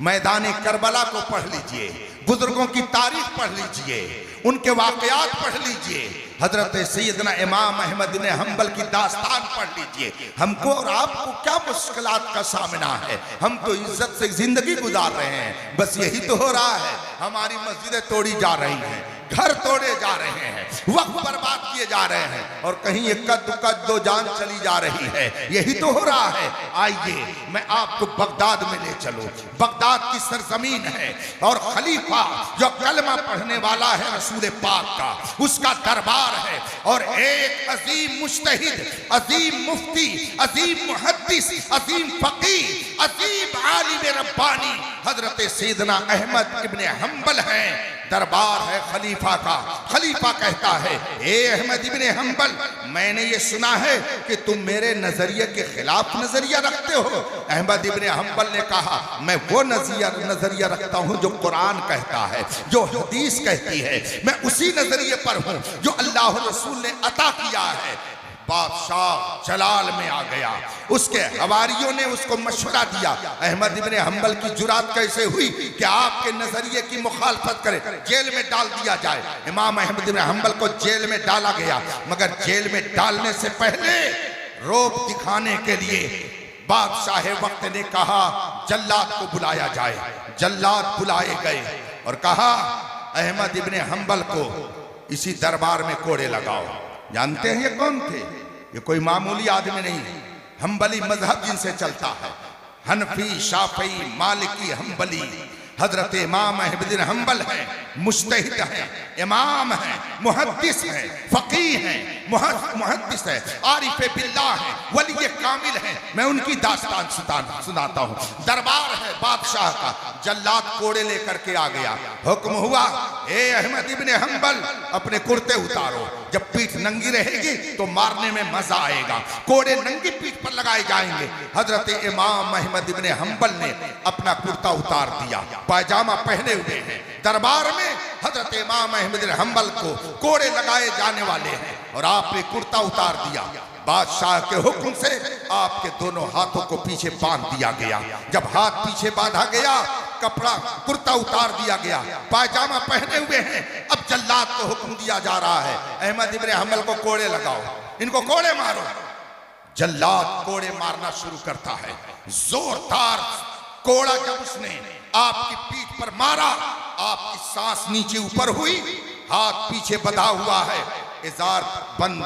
मैदान करबला को पढ़ लीजिए, बुजुर्गों की तारीख पढ़ लीजिए, उनके वाकयात पढ़ लीजिए, हजरत सैयदना इमाम अहमद बिन हंबल की दास्तान पढ़ लीजिए। हमको और आपको क्या मुश्किलात का सामना है, हम तो इज्जत से जिंदगी गुजार रहे हैं। बस यही तो हो रहा है, हमारी मस्जिदें तोड़ी जा रही हैं, घर तोड़े जा रहे हैं, वक्त बर्बाद किए जा रहे हैं, और कहीं एक कद दो जान चली जा रही है। यही तो हो रहा है। आइए मैं आपको बगदाद में ले चलूं। बगदाद की सरजमीन है और खलीफा जो कलमा पढ़ने वाला है रसूल पाक का, उसका दरबार है। और एक अजीम मुज्तहिद, अजीम मुफ्ती, अजीम मुहद्दिस, अजीम फकीह, अजीम आलिम रब्बानी हजरत सैयदना अहमद इब्न हंबल हैं। दरबार है खलीफा का। खलीफा कहता है, ए अहमद इब्न हंबल, मैंने ये सुना है कि तुम मेरे नजरिए के खिलाफ नजरिया रखते हो। अहमद इब्न हंबल ने कहा, मैं वो नजरिया रखता हूं जो कुरान कहता है, जो हदीस कहती है। मैं उसी नजरिए पर हूं जो अल्लाह रसूल ने अता किया है। बादशाह जलाल में आ गया। उसके हवारियों ने उसको मशवरा दिया, अहमद इब्न हंबल की जुरात कैसे हुई कि आपके नजरिए की मुखालफत करे, जेल में डाल दिया जाए। इमाम अहमद इब्न हंबल को जेल में डाला गया, मगर जेल में डालने से पहले रोब दिखाने के लिए बादशाह वक्त ने कहा जल्लाद को बुलाया जाए। जल्लाद बुलाए गए और कहा अहमद इब्न हंबल को इसी दरबार में कोड़े लगाओ। जानते हैं ये कौन थे? ये कोई मामूली आदमी नहीं, हंबली मजहब जिनसे चलता है, हनफी, शाफी, मालिकी, हंबली। हजरत इमाम अहमद बिन हंबल हैं, मुज्तहिद हैं, इमाम हैं, मुहद्दिस हैं, फकीह हैं, मुहद्दिस है, आरिफ बिल्लाह हैं, वली कामिल हैं। मैं उनकी दास्तान सुनाता हूँ। दरबार है बादशाह का। जल्लाद कोड़े लेकर के आ गया। हुक्म हुआ, ए अहमद इब्न हंबल, अपने कुर्ते उतारो। जब पीठ नंगी रहेगी तो मारने में मजा आएगा। कोड़े नंगी पीठ पर लगाए जाएंगे। हजरत इमाम अहमद इब्न हंबल ने अपना कुर्ता उतार दिया, पायजामा पहने हुए हैं। दरबार में हजरत इमाम अहमद बिन हंबल को कोड़े लगाए जाने वाले हैं और आपने कुर्ता उतार दिया। बादशाह के हुक्म से आपके दोनों हाथों को पीछे बांध दिया गया। जब हाथ पीछे बांधा गया, कपड़ा कुर्ता उतार दिया गया, पायजामा पहने हुए हैं। अब जल्लाद को हुक्म दिया जा रहा है, अहमद इब्न हंबल को कोड़े लगाओ, इनको कोड़े मारो। जल्लाद कोड़े मारना शुरू करता है। जोरदार कोड़ा जब उसने आपकी पीठ पर मारा, आपकी सांस नीचे ऊपर हुई, हाथ पीछे बंधा हुआ है, इजार बंद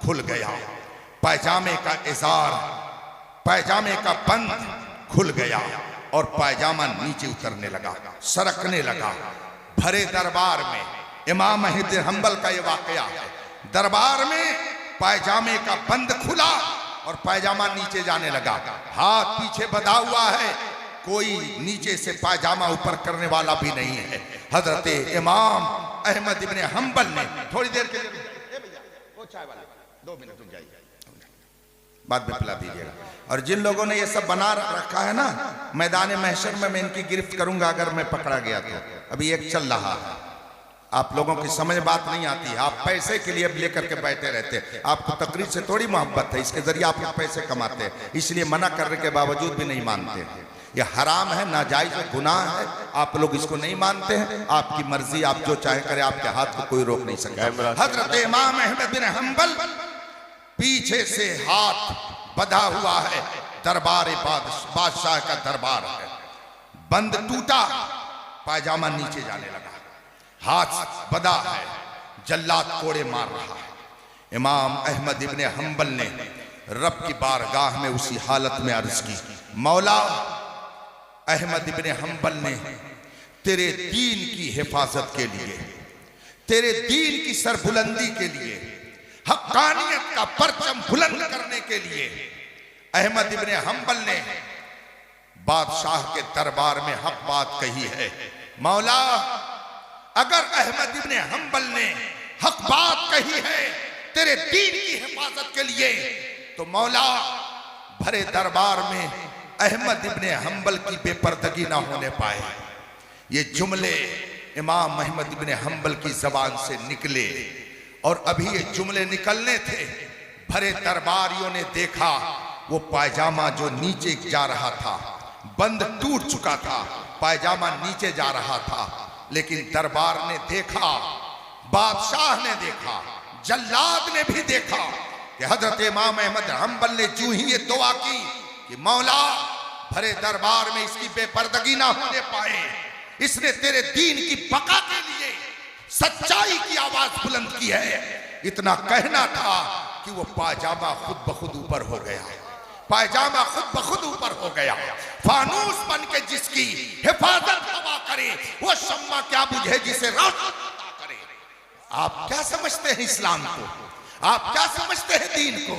खुल गया, पायजामे का इजार, पायजामे का बंद खुल गया और पायजामा नीचे उतरने लगा, सरकने लगा। भरे दरबार में इमाम अहमद हंबल का ये वाकया है। दरबार में पायजामे का बंद खुला और पायजामा नीचे जाने लगा। हाथ पीछे बंधा हुआ है, कोई नीचे से पायजामा ऊपर करने वाला भी नहीं है। हजरत इमाम अहमद इब्न हंबल ने थोड़ी देर के लिए, वो चाय वाले 2 मिनट रुक जाइए, बाद में पिला दीजिएगा। और जिन लोगों ने ये सब बना रखा है ना, मैदान महशर में मैं इनकी गिरफ्त करूंगा अगर मैं पकड़ा गया तो। अभी एक चल रहा है, आप लोगों की समझ बात नहीं आती है। आप पैसे के लिए लेकर के बैठे रहते हैं। आपको तकरीर से थोड़ी मोहब्बत है, इसके जरिए आप लोग पैसे कमाते हैं, इसलिए मना करने के बावजूद भी नहीं मानते। ये हराम है, नाजायज है, गुनाह है, आप लोग इसको नहीं मानते हैं। आपकी मर्जी, आप जो चाहे करें, आपके हाथ को कोई रोक नहीं सकता। हजरत इमाम अहमद बिन हंबल पीछे से हाथ बंधा हुआ है। दरबार बादशाह का दरबार है। बंद टूटा, पायजामा नीचे जाने लगा, हाथ बंधा है, जल्लाद कोड़े मार रहा है। इमाम अहमद इब्न हंबल ने रब की बारगाह में उसी हालत में अर्ज की, मौला अहमद इब्ने हंबल ने तेरे दीन की हिफाजत के लिए, तेरे दीन की सरबुलंदी के लिए, हक्कानियत का परचम बुलंद करने के लिए अहमद इब्ने हंबल ने बादशाह के दरबार में हक बात कही है। मौला, अगर अहमद इब्ने हंबल ने हक बात कही है तेरे दीन की हिफाजत के लिए, तो मौला भरे दरबार में अहमद इब्ने हंबल की बेपर्दगी ना होने पाए। ये जुमले इमाम अहमद इब्ने हंबल की जबान से निकले और अभी ये जुमले निकलने थे, भरे दरबारियों ने देखा वो पायजामा जो नीचे जा रहा था, बंद टूट चुका था, पायजामा नीचे जा रहा था, लेकिन दरबार ने देखा, बादशाह ने देखा, जल्लाद ने भी देखा कि हजरत इमाम अहमद हंबल ने जो ही ये दुआ की कि मौला भरे दरबार में इसकी बेपर्दगी ना होने पाए, इसने तेरे दीन की बका के लिए सच्चाई की आवाज बुलंद की है। इतना कहना था कि वो पायजामा खुद ब खुद ऊपर हो गया, पायजामा खुद ब खुद ऊपर हो गया। फानूस बन के जिसकी हिफाजत हवा करे, वो शम्मा क्या बुझे जिसे रोशनी अता करे। आप क्या समझते हैं इस्लाम को? आप क्या समझते हैं दीन को?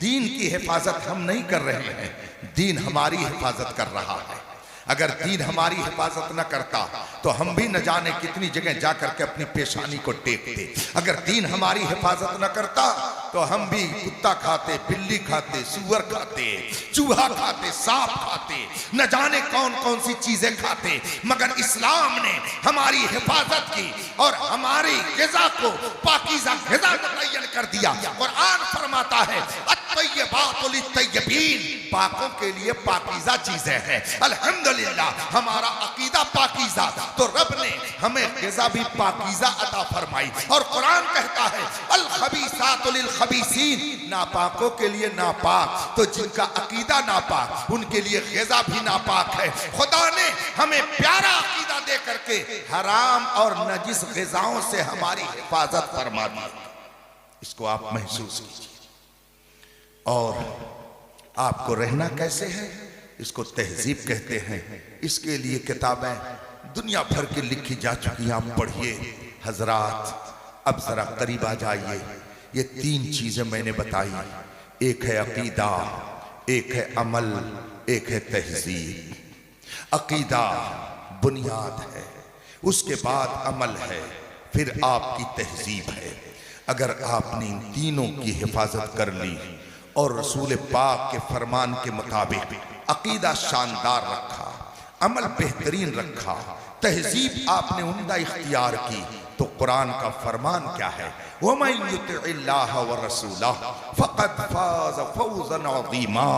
दीन की हिफाजत हम नहीं कर रहे हैं, दीन हमारी हिफाजत कर रहा है। अगर दीन हमारी हिफाजत न करता तो हम भी न जाने कितनी जगह जाकर के अपनी पेशानी को टेकते। अगर दीन हमारी हिफाजत न करता तो हम भी कुत्ता खाते, बिल्ली खाते, सुअर खाते, चूहा खाते, सांप खाते, न जाने कौन कौन सी चीजें खाते। मगर इस्लाम ने हमारी हिफाजत की और हमारी ग़िज़ा को पाकीज़ा ग़िज़ा मुतय्यन कर दिया। कुरान फरमाता है अत्तय्यबातु लित्तय्यबीन, पाकों के लिए पाकीज़ा चीजें हैं। अल्हम्दुलिल्लाह हमारा अकीदा पाकीज़ा, तो रब ने हमें ग़िज़ा भी पाकीज़ा अता फरमाई। और कुरान कहता है अल खबीसातु लिल खबीसीन, नापाकों के लिए नापाक, तो जिनका अकीदा नापाक उनके लिए ग़िज़ा भी नापाक है। खुदा ने हमें प्यारा अकीदा दे करके हराम और नजिस ग़िज़ाओं से हमारी हिफाजत फरमा दी। इसको आप महसूस कीजिए। और आपको रहना कैसे है, इसको तहजीब कहते हैं। इसके लिए किताबें दुनिया भर की लिखी जा चुकी हैं, आप पढ़िए। हजरात अब जरा करीब आ जाइए। ये तीन चीजें मैंने बताई, एक है अकीदा, एक है अमल, एक है तहजीब। अकीदा बुनियाद है, उसके बाद अमल है, फिर आपकी तहजीब है। अगर आपने इन तीनों की हिफाजत कर ली और रसूल पाक के फरमान के मुताबिक अकीदा शानदार रखा, अमल बेहतरीन रखा, तहजीब आपने उम्दा इख्तियार की, तो कुरान का फरमान क्या है? वमन युतिइल्लाह व रसूलह फक़द फ़ाज़ फ़ौज़न अज़ीमा,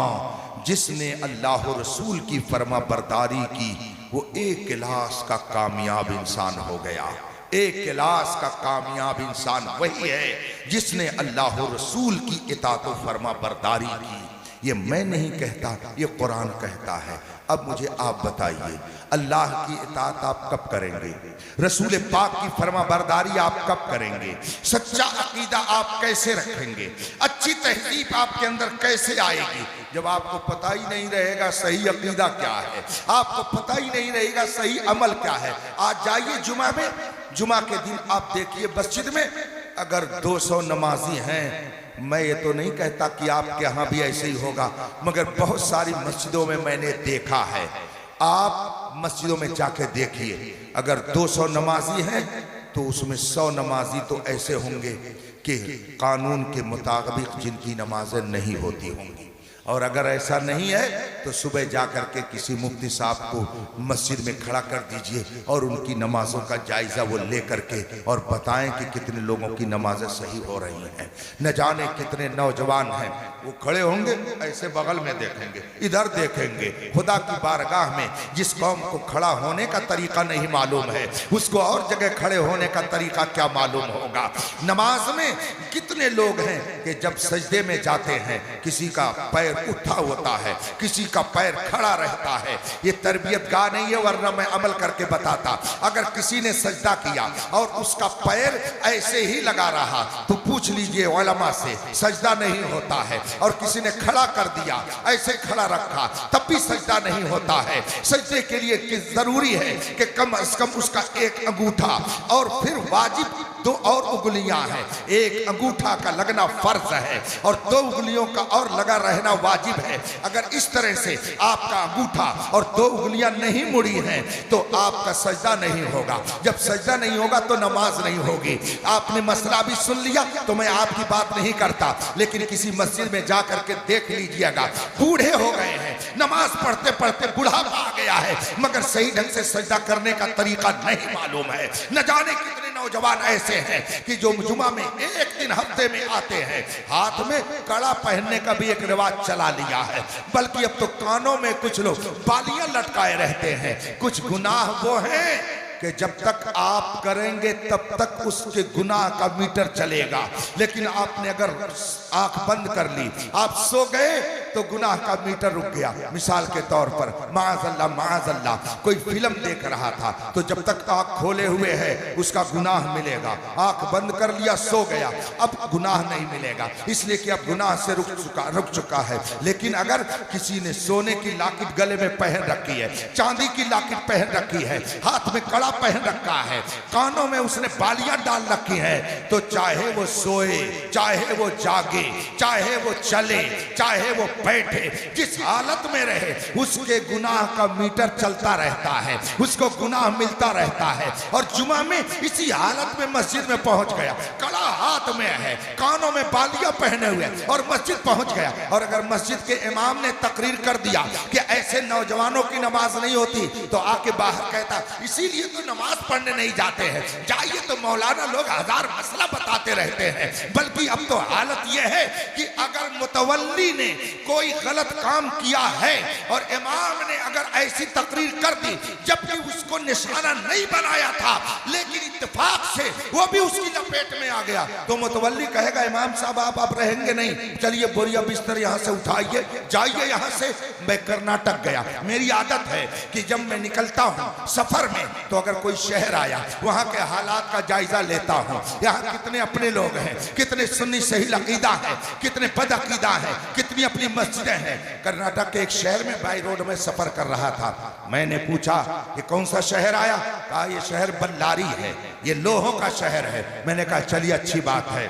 जिसने अल्लाह और रसूल की फरमा बरदारी की वो एक क्लास का कामयाब इंसान हो गया। एक क्लास का कामयाब इंसान वही है जिसने अल्लाह और रसूल की इताअत व फरमा बरदारी की। ये मैं नहीं कहता, ये कुरान कहता है। अब मुझे आप बताइए, अल्लाह की इताअत आप कब करेंगे? रसूल पाक की फरमा बरदारी आप कब करेंगे? सच्चा अकीदा आप कैसे रखेंगे? अच्छी तहजीब आपके अंदर कैसे आएगी जब आपको पता ही नहीं रहेगा सही अकीदा क्या है, आपको पता ही नहीं रहेगा सही अमल क्या है? आज जाइए जुमा में, जुमा के दिन आप देखिए मस्जिद में अगर 200 नमाजी हैं, मैं ये तो नहीं कहता कि आपके यहाँ भी ऐसे ही होगा, मगर बहुत सारी मस्जिदों में मैंने देखा है। आप मस्जिदों में जाके देखिए, अगर 200 नमाजी हैं तो उसमें 100 नमाजी तो ऐसे होंगे कि कानून के मुताबिक जिनकी नमाजें नहीं होती होंगी। और अगर ऐसा नहीं है तो सुबह जाकर के किसी मुफ्ती साहब को मस्जिद में खड़ा कर दीजिए और उनकी नमाजों का जायजा वो ले करके और बताएं कि कितने लोगों की नमाजें सही हो रही हैं। न जाने कितने नौजवान हैं, वो खड़े होंगे ऐसे बगल में देखेंगे, इधर देखेंगे। खुदा की बारगाह में जिस कौम को खड़ा होने का तरीका नहीं मालूम है, उसको और जगह खड़े होने का तरीका क्या मालूम होगा? नमाज में कितने लोग हैं कि जब सजदे में जाते हैं किसी का पैर उठा होता है, किसी का पैर खड़ा रहता है। ये तरबियत गाह नहीं है, वरना मैं अमल करके बताता। अगर किसी ने सजदा किया और उसका पैर ऐसे ही लगा रहा तो पूछ लीजिए उलमा से, सजदा नहीं होता है। और किसी ने खड़ा कर दिया, ऐसे खड़ा रखा, तब भी सजदा नहीं होता है। सजदे के लिए जरूरी है कि कम से कम उसका एक अंगूठा, और फिर वाजिब 2 और उंगलियां हैं। एक अंगूठा का लगना फर्ज है और 2 उंगलियों का और लगा रहना वाजिब है। अगर इस तरह से आपका अंगूठा और 2 उंगलियां नहीं मुड़ी हैं तो आपका सजदा नहीं होगा। जब सजदा नहीं होगा तो नमाज नहीं होगी। आपने मसला भी सुन लिया तो मैं आपकी बात नहीं करता, लेकिन किसी मस्जिद में जा करके देख लीजिएगा, बूढ़े हो गए हैं, नमाज पढ़ते पढ़ते बुढ़ापा आ गया है, मगर सही ढंग से सजदा करने का तरीका नहीं मालूम है। न जाने कितने नौजवान ऐसे हैं कि जो जुमा में एक दिन हफ्ते में आते हैं, हाथ में कड़ा पहनने का भी एक रिवाज चला लिया है, बल्कि अब तो कानों में कुछ लोग बालियां लटकाए रहते हैं। कुछ गुनाह वो हैं कि जब तक आप करेंगे तब तक उसके गुनाह का मीटर चलेगा, लेकिन आपने अगर आंख बंद कर ली, आप सो गए तो गुनाह का मीटर रुक गया। मिसाल के तौर पर माअज़ल्लाह कोई फिल्म देख रहा था तो जब तक आंख खोले हुए है उसका गुनाह मिलेगा, आंख बंद कर लिया, सो गया, अब गुनाह नहीं मिलेगा, इसलिए कि अब गुनाह से रुक चुका है। लेकिन अगर किसी ने सोने की लाकिट गले में पहन रखी है, चांदी की लाकिट पहन रखी है, हाथ में कड़ा पहन रखा है, कानों में उसने बालियां डाल रखी है, तो चाहे वो सोए, चाहे वो जागे, चाहे वो चले, चाहे वो बैठे, जिस हालत में रहे उसके गुनाह का मीटर चलता रहता है, उसको गुनाह मिलता रहता है। और जुमा में इसी हालत में मस्जिद में पहुंच गया, कड़ा हाथ में है, कानों में बालियां पहने हुए और मस्जिद पहुंच गया, और अगर मस्जिद के इमाम ने तकरीर कर दिया कि ऐसे नौजवानों की नमाज नहीं होती, तो आके बाहर कहता इसीलिए तो नमाज पढ़ने नहीं जाते हैं, जाइए तो मौलाना लोग 1000 मसला बताते रहते हैं। बल्कि अब तो हालत यह है कि अगर मुतवल्ली ने कोई गलत काम किया है और इमाम ने अगर ऐसी तकरीर कर दी जबकि उसको निशाना नहीं बनाया था, लेकिन इत्तेफाक से वो भी उसकी लपेट में आ गया, तो मुतवल्ली कहेगा इमाम साहब आप अब रहेंगे नहीं, चलिए बोरिया बिस्तर यहाँ से उठाइए, जाइए यहाँ से। मैं कर्नाटक गया, मेरी आदत है कि जब मैं निकलता हूँ सफर में तो अगर कोई शहर आया वहाँ के हालात का जायजा लेता हूँ, यहाँ कितने अपने लोग हैं, कितने सुन्नी सही अकीदा है, कितने बद अकीदा है, कितनी अपनी मस्जिदें हैं। कर्नाटक के एक शहर में बाई रोड में सफर कर रहा था, मैंने पूछा ये कौन सा शहर आया? कहा ये शहर बल्लारी है, ये लोहों का शहर है। मैंने कहा चलिए अच्छी बात है।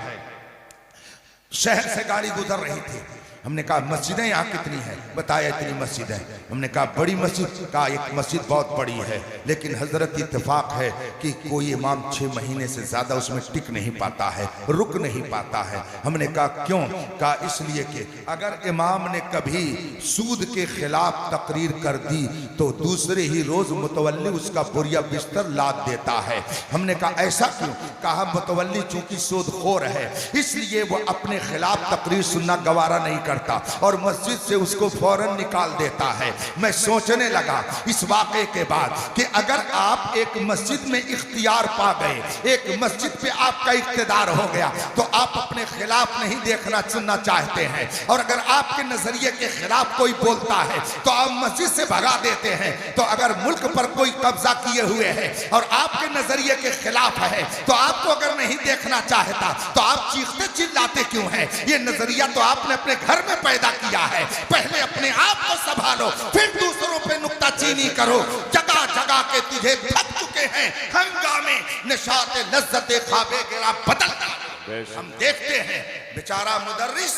शहर से गाड़ी गुजर रही थी, हमने कहा मस्जिदें यहाँ कितनी हैं? बताया इतनी मस्जिद है। हमने कहा बड़ी मस्जिद? कहा एक मस्जिद बहुत बड़ी है, लेकिन हजरत इत्तेफाक है कि कोई इमाम 6 महीने से ज्यादा उसमें टिक नहीं पाता है, रुक नहीं पाता है। हमने कहा क्यों? कहा इसलिए कि अगर इमाम ने कभी सूद के खिलाफ तकरीर कर दी तो दूसरे ही रोज मुतवल्ली उसका बोरिया बिस्तर लाद देता है। हमने कहा ऐसा क्यों? कहा मुतवल्ली चूंकि सूदखोर है इसलिए वो अपने खिलाफ तकरीर सुनना गवारा नहीं करता और मस्जिद से उसको फौरन निकाल देता है। मैं सोचने लगा इस वाक़े के बाद कि अगर आप एक मस्जिद में इख्तियार पा गए, एक मस्जिद पे आपका इख्तियार हो गया, तो आप अपने खिलाफ नहीं देखना सुनना चाहते हैं, और अगर आपके नजरिए के खिलाफ कोई बोलता है तो आप मस्जिद से भगा देते हैं। तो अगर मुल्क पर कोई कब्जा किए हुए है और आपके नजरिए के खिलाफ है तो आपको अगर नहीं देखना चाहता तो आप चीखते चिल्लाते क्यों हैं? ये नजरिया तो आपने अपने घर में पैदा किया है। पहले अपने आप को संभालो, फिर दूसरों पे नुक्ताचीनी करो। जगह जगह के तुझे थक चुके हैं हंगामे, निशाते लज्जते ख्वाबे गिरा बदल। हम देखते हैं बेचारा मुदर्रिस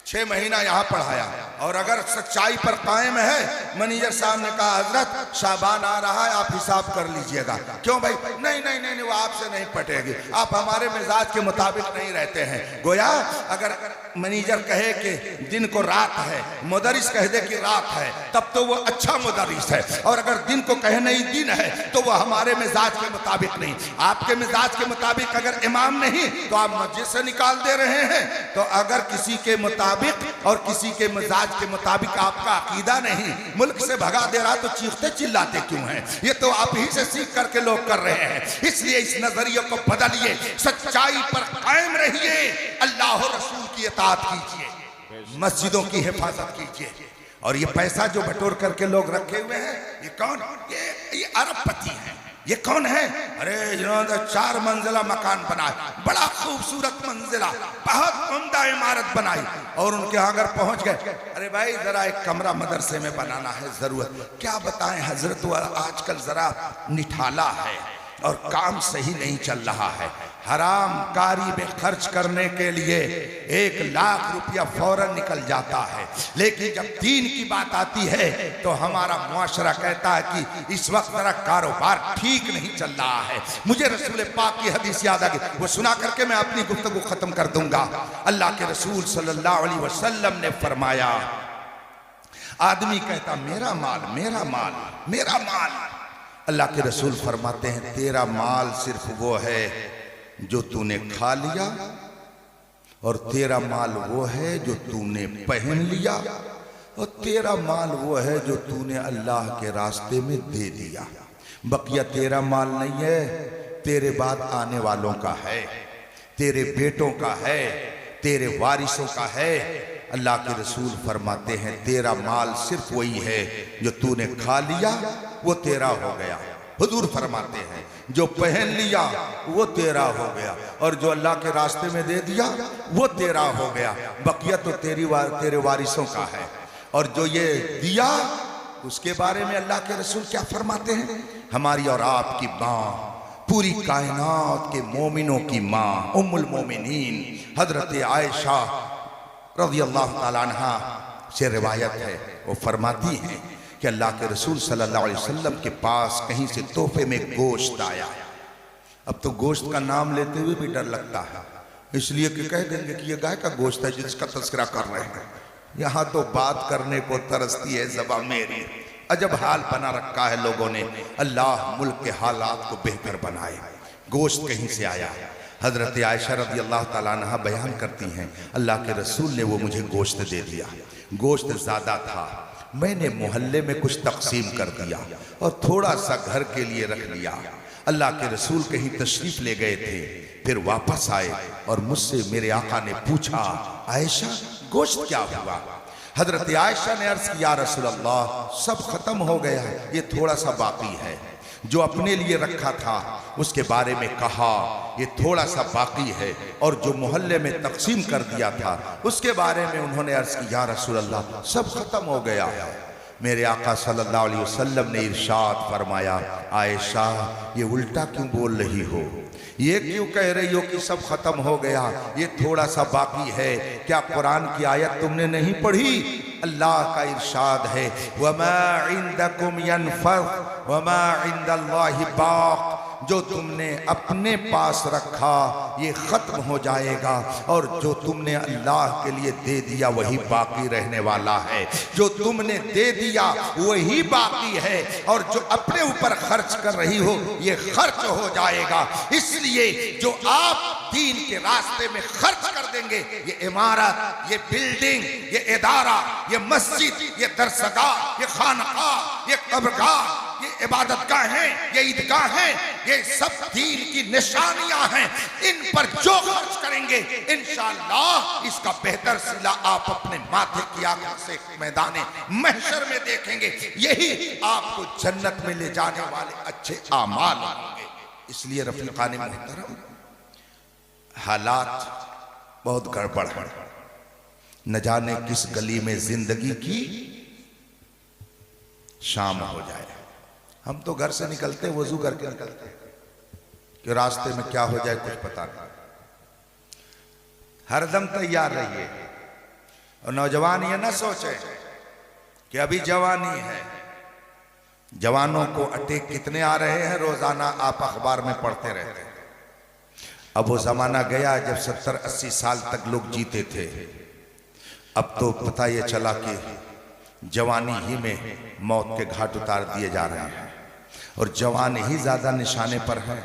6 महीना यहाँ पढ़ाया, और अगर सच्चाई पर कायम है, मैनेजर साहब ने कहा हजरत शाबान आ रहा है आप हिसाब कर लीजिएगा। क्यों भाई? नहीं नहीं नहीं, वो आपसे नहीं पटेगी, आप हमारे मिजाज के मुताबिक नहीं रहते हैं। गोया अगर मैनेजर कहे कि दिन को रात है, मुदर्रिस कह दे कि रात है, तब तो वो अच्छा मुदर्रिस है, और अगर दिन को कहे नहीं दिन है तो वो हमारे मिजाज के मुताबिक नहीं। आपके मिजाज के मुताबिक अगर इमाम नहीं तो आप मस्जिद से निकाल दे रहे हैं। तो अगर किसी के मुताबिक और किसी के मिजाज के मुताबिक आपका अकीदा नहीं, मुल्क से भगा दे रहा तो चीखते चिल्लाते क्यों हैं? ये तो आप ही से सीख करके लोग कर रहे हैं। इसलिए इस नजरिए को बदलिए, सच्चाई पर कायम रहिए, अल्लाह और रसूल की इताअत कीजिए, मस्जिदों की हिफाजत कीजिए। और ये पैसा जो बटोर करके लोग रखे हुए हैं, ये कौन? ये अरबपति हैं, ये कौन है? अरे इन्होंने 4 मंजिला मकान बनाया, बड़ा खूबसूरत मंजिला, बहुत उम्दा इमारत बनाई। और उनके यहाँ अगर पहुंच गए, अरे भाई जरा एक कमरा मदरसे में बनाना है, जरूरत। क्या बताएं हजरत, आजकल जरा निठाला है और काम सही नहीं चल रहा है। हराम कारी में खर्च करने के लिए 1 लाख रुपया फौरन निकल जाता है, लेकिन जब दीन की बात आती है तो हमारा मुआशरा कहता है कि इस वक्त जरा कारोबार ठीक नहीं चल रहा है। मुझे रसूल पाक की हदीस याद आ गई, वो सुना करके मैं अपनी गुफ्तगू खत्म कर दूंगा। अल्लाह के रसूल सल्लल्लाहु अलैहि वसल्लम ने फरमाया, आदमी कहता मेरा माल मेरा माल मेरा माल। अल्लाह के रसूल फरमाते हैं तेरा माल सिर्फ वो है जो तूने खा लिया, और तेरा माल वो है जो तूने पहन लिया, और तेरा माल वो है जो तूने अल्लाह के रास्ते में दे दिया। बकिया तेरा माल नहीं है, तेरे बाद आने वालों का है, तेरे बेटों का है, तेरे वारिसों का है। अल्लाह के रसूल फरमाते हैं तेरा माल सिर्फ वही है जो तूने खा लिया, वो तेरा हो गया। हुजूर फरमाते हैं जो पहन लिया वो तेरा हो गया, और जो अल्लाह के रास्ते में दे दिया वो तेरा हो गया। बकिया तो तेरे वारिसों का है। और जो ये दिया उसके बारे में अल्लाह के रसूल क्या फरमाते हैं? हमारी और आपकी माँ, पूरी कायनात के मोमिनों की माँ उम्मुल मोमिनीन हजरत आयशा रज़ी अल्लाह ताला अन्हा से रिवायत है, वो फरमाती हैं कि अल्लाह के रसूल सल्लल्लाहु अलैहि वसल्लम के पास कहीं से तोहफे में गोश्त आया। अब तो गोश्त का नाम लेते हुए भी डर लगता है, इसलिए कि कह देंगे कि ये गाय का गोश्त है जिसका तस्करा कर रहे हैं। यहाँ तो बात करने को तरसती है ज़बान मेरी। अजब हाल बना रखा है लोगों ने। अल्लाह मुल्क के हालात को बेहतर बनाए। गोश्त कहीं से आया। हजरत आयशा रज़ी अल्लाह ताला अन्हा बयान करती हैं अल्लाह के रसूल ने वो मुझे गोश्त दे दिया। गोश्त ज़्यादा था, मैंने मोहल्ले में कुछ तकसीम कर दिया और थोड़ा सा घर के लिए रख लिया। अल्लाह के रसूल कहीं तशरीफ ले गए थे, फिर वापस आए और मुझसे मेरे आका ने पूछा आयशा गोश्त क्या हुआ? हजरत आयशा ने अर्ज किया रसूल अल्लाह सब खत्म हो गया, ये थोड़ा सा बाकी है। जो अपने लिए रखा था उसके बारे में कहा ये थोड़ा सा बाकी है, और जो मोहल्ले में तकसीम कर दिया था उसके बारे में उन्होंने अर्ज किया रसूल अल्लाह सब खत्म हो गया। मेरे आका सल्लल्लाहु अलैहि वसल्लम ने इरशाद फरमाया आयशा ये उल्टा क्यों बोल रही हो, ये क्यों कह रही हो कि सब खत्म हो गया, ये थोड़ा सा बाकी है? क्या कुरान की आयत तुमने नहीं पढ़ी? अल्लाह का इरशाद है वमा इंदकुम यनफद वमा इंदल्लाहि बाक़, जो तुमने अपने पास रखा ये खत्म हो जाएगा, और जो तुमने अल्लाह के लिए दे दिया वही बाकी रहने वाला है। जो तुमने दे दिया वही बाकी है, और जो अपने ऊपर खर्च कर रही हो ये खर्च हो जाएगा। इसलिए जो आप दीन के रास्ते में खर्च कर देंगे, ये इमारत, ये बिल्डिंग, ये इदारा, ये मस्जिद, ये दरसगाह, ये खानकाह, ये कब्रगाह, ये इबादतगाह हैं, ये ईदगाह हैं, ये सब दीन की निशानियां हैं। इन पर जो खर्च करेंगे इंशाअल्लाह इसका बेहतर सिला आप अपने माथे की आंखों से मैदान महशर में देखेंगे। यही आपको जन्नत में ले जाने वाले अच्छे आमाल होंगे। इसलिए रफीकान मोहतरम हालात बहुत गड़बड़ है, न जाने किस गली में जिंदगी की शाम हो जाए। हम तो घर से निकलते वजू करके निकलते कि रास्ते में क्या हो जाए कुछ पता नहीं। हरदम तैयार रहिए, और नौजवान ये ना सोचे कि अभी जवानी है। जवानों को अटैक कितने आ रहे हैं रोजाना, आप अखबार में पढ़ते रहते हैं। अब वो जमाना गया जब 70-80 साल तक लोग जीते थे। अब तो पता ये चला कि जवानी ही में मौत के घाट उतार दिए जा रहे हैं, और जवान ही ज्यादा निशाने पर हैं।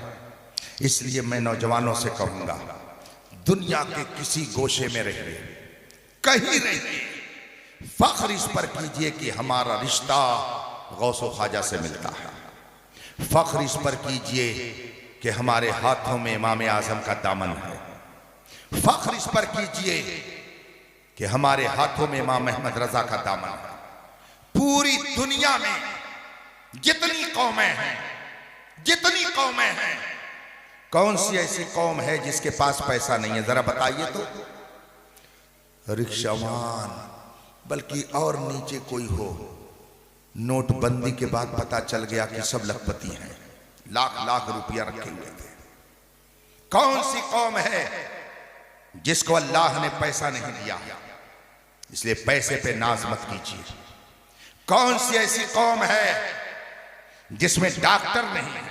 इसलिए मैं नौजवानों से कहूंगा दुनिया के किसी गोशे में रहिए, कहीं रहिए, फख्र इस पर कीजिए कि हमारा रिश्ता गौसो ख्वाजा से मिलता है। फख्र इस पर कीजिए कि हमारे हाथों में इमाम आजम का दामन है। फख्र इस पर कीजिए कि हमारे हाथों में इमाम अहमद रजा का दामन है। पूरी दुनिया में जितनी कौमें हैं जितनी कौमें हैं, कौन सी ऐसी कौम है जिसके पास पैसा नहीं है? जरा बताइए तो। रिक्शावान, बल्कि और नीचे कोई हो। नोटबंदी के बाद पता चल गया कि सब लखपति हैं, लाख लाख रुपया रखे हुए थे। कौन सी कौम है जिसको अल्लाह ने पैसा नहीं दिया? इसलिए पैसे पे नाज मत कीजिए। कौन सी ऐसी कौम है जिसमें डॉक्टर नहीं है?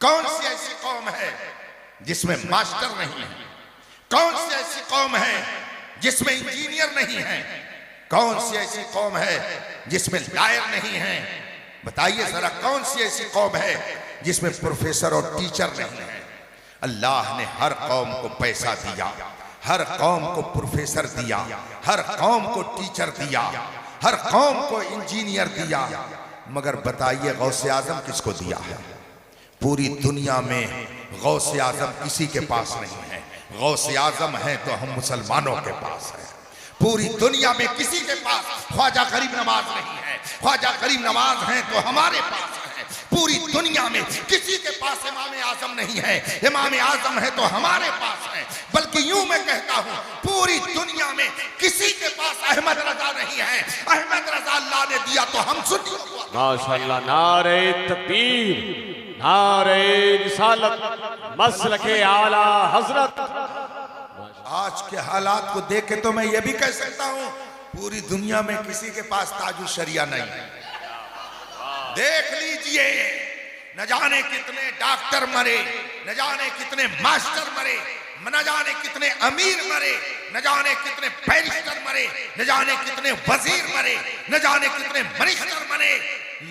कौन सी ऐसी कौम है जिसमें मास्टर नहीं है? कौन सी ऐसी कौम है जिसमें इंजीनियर नहीं है? कौन सी ऐसी कौम है जिसमें लॉयर नहीं है? बताइए जरा, कौन सी ऐसी कौम है जिसमें प्रोफेसर और टीचर नहीं है? अल्लाह ने हर कौम को पैसा दिया, हर कौम को प्रोफेसर दिया, हर कौम को टीचर दिया, हर कौम को इंजीनियर दिया। मगर बताइए गौसे आजम किसको दिया है? पूरी दुनिया में गौसे आजम किसी के पास नहीं है। गौसे आजम है तो हम मुसलमानों के पास है। पूरी दुनिया में किसी के पास ख्वाजा गरीब नवाज नहीं है। ख्वाजा गरीब नवाज है तो हमारे पास है। पूरी दुनिया में किसी के पास इमाम आजम नहीं है। इमाम आजम है तो हमारे पास है। बल्कि यूं मैं कहता हूं, पूरी दुनिया में किसी के पास अहमद रजा नहीं है। अहमद रजा अल्लाह ने दिया तो हम सुनिए।
माशाअल्लाह, नारे तकबीर, नारे रिसालत, मसलके आला हजरत।
आज के हालात को देख के तो मैं ये भी कह सकता हूं, पूरी दुनिया में किसी के पास ताजुल शरिया नहीं है। देख लीजिए, न जाने कितने डॉक्टर मरे, न जाने कितने मास्टर मरे, न जाने कितने अमीर मरे, न जाने कितने बैरिस्टर मरे, न जाने कितने वजीर मरे, न जाने कितने मिनिस्टर मरे,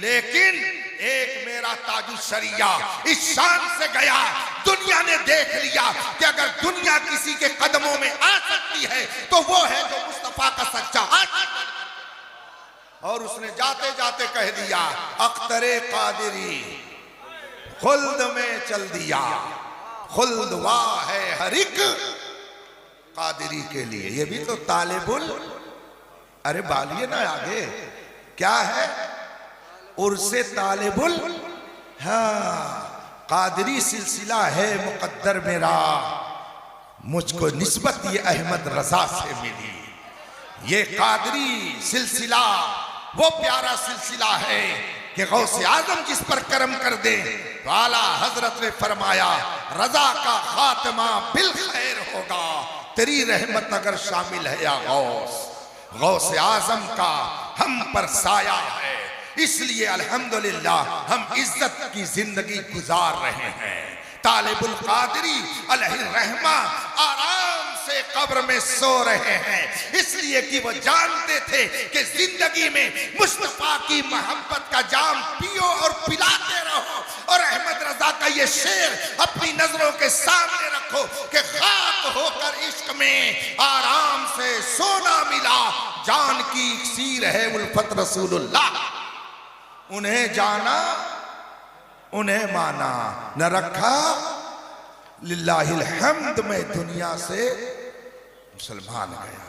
लेकिन एक मेरा ताजुल शरिया इस शान से गया। दुनिया ने देख लिया कि अगर दुनिया किसी के कदमों में आ सकती है तो वो है जो मुस्तफा का सच्चा आशिक। और उसने जाते जाते कह दिया, अख्तरे कादिरी खुल्द में चल दिया। खुल्द वाह है हर एक कादिरी के लिए। ये भी तो तालिबुल, अरे बालिए ना आगे, क्या है? उर्से तालिबुल, हाँ, कादरी सिलसिला है मुकद्दर मेरा, मुझको निस्बत ये अहमद रजा से मिली। ये कादरी सिलसिला वो प्यारा सिलसिला है कि गौसे आजम जिस पर करम कर दे तो आला हजरत ने फरमाया, रजा का खात्मा बिल खैर होगा, तेरी रहमत अगर शामिल है या गौस। गौसे आजम का हम पर साया है, इसलिए अल्हम्दुलिल्लाह हम इज्जत की जिंदगी गुजार रहे हैं। तालिबुल कादरी अलैहि रहमा आराम से कब्र में सो रहे हैं, इसलिए कि वो जानते थे कि जिंदगी में मुस्तफा की मोहब्बत का जाम पियो और पिलाते रहो। और अहमद रजा का ये शेर अपनी नजरों के सामने रखो कि खाक होकर इश्क में आराम से सोना मिला, जान की इक्सीर है उल्फत रसूलुल्लाह। उन्हें जाना, उन्हें माना, न रखा लिल्लाहिल हम्द में दुनिया से मुसलमान गया।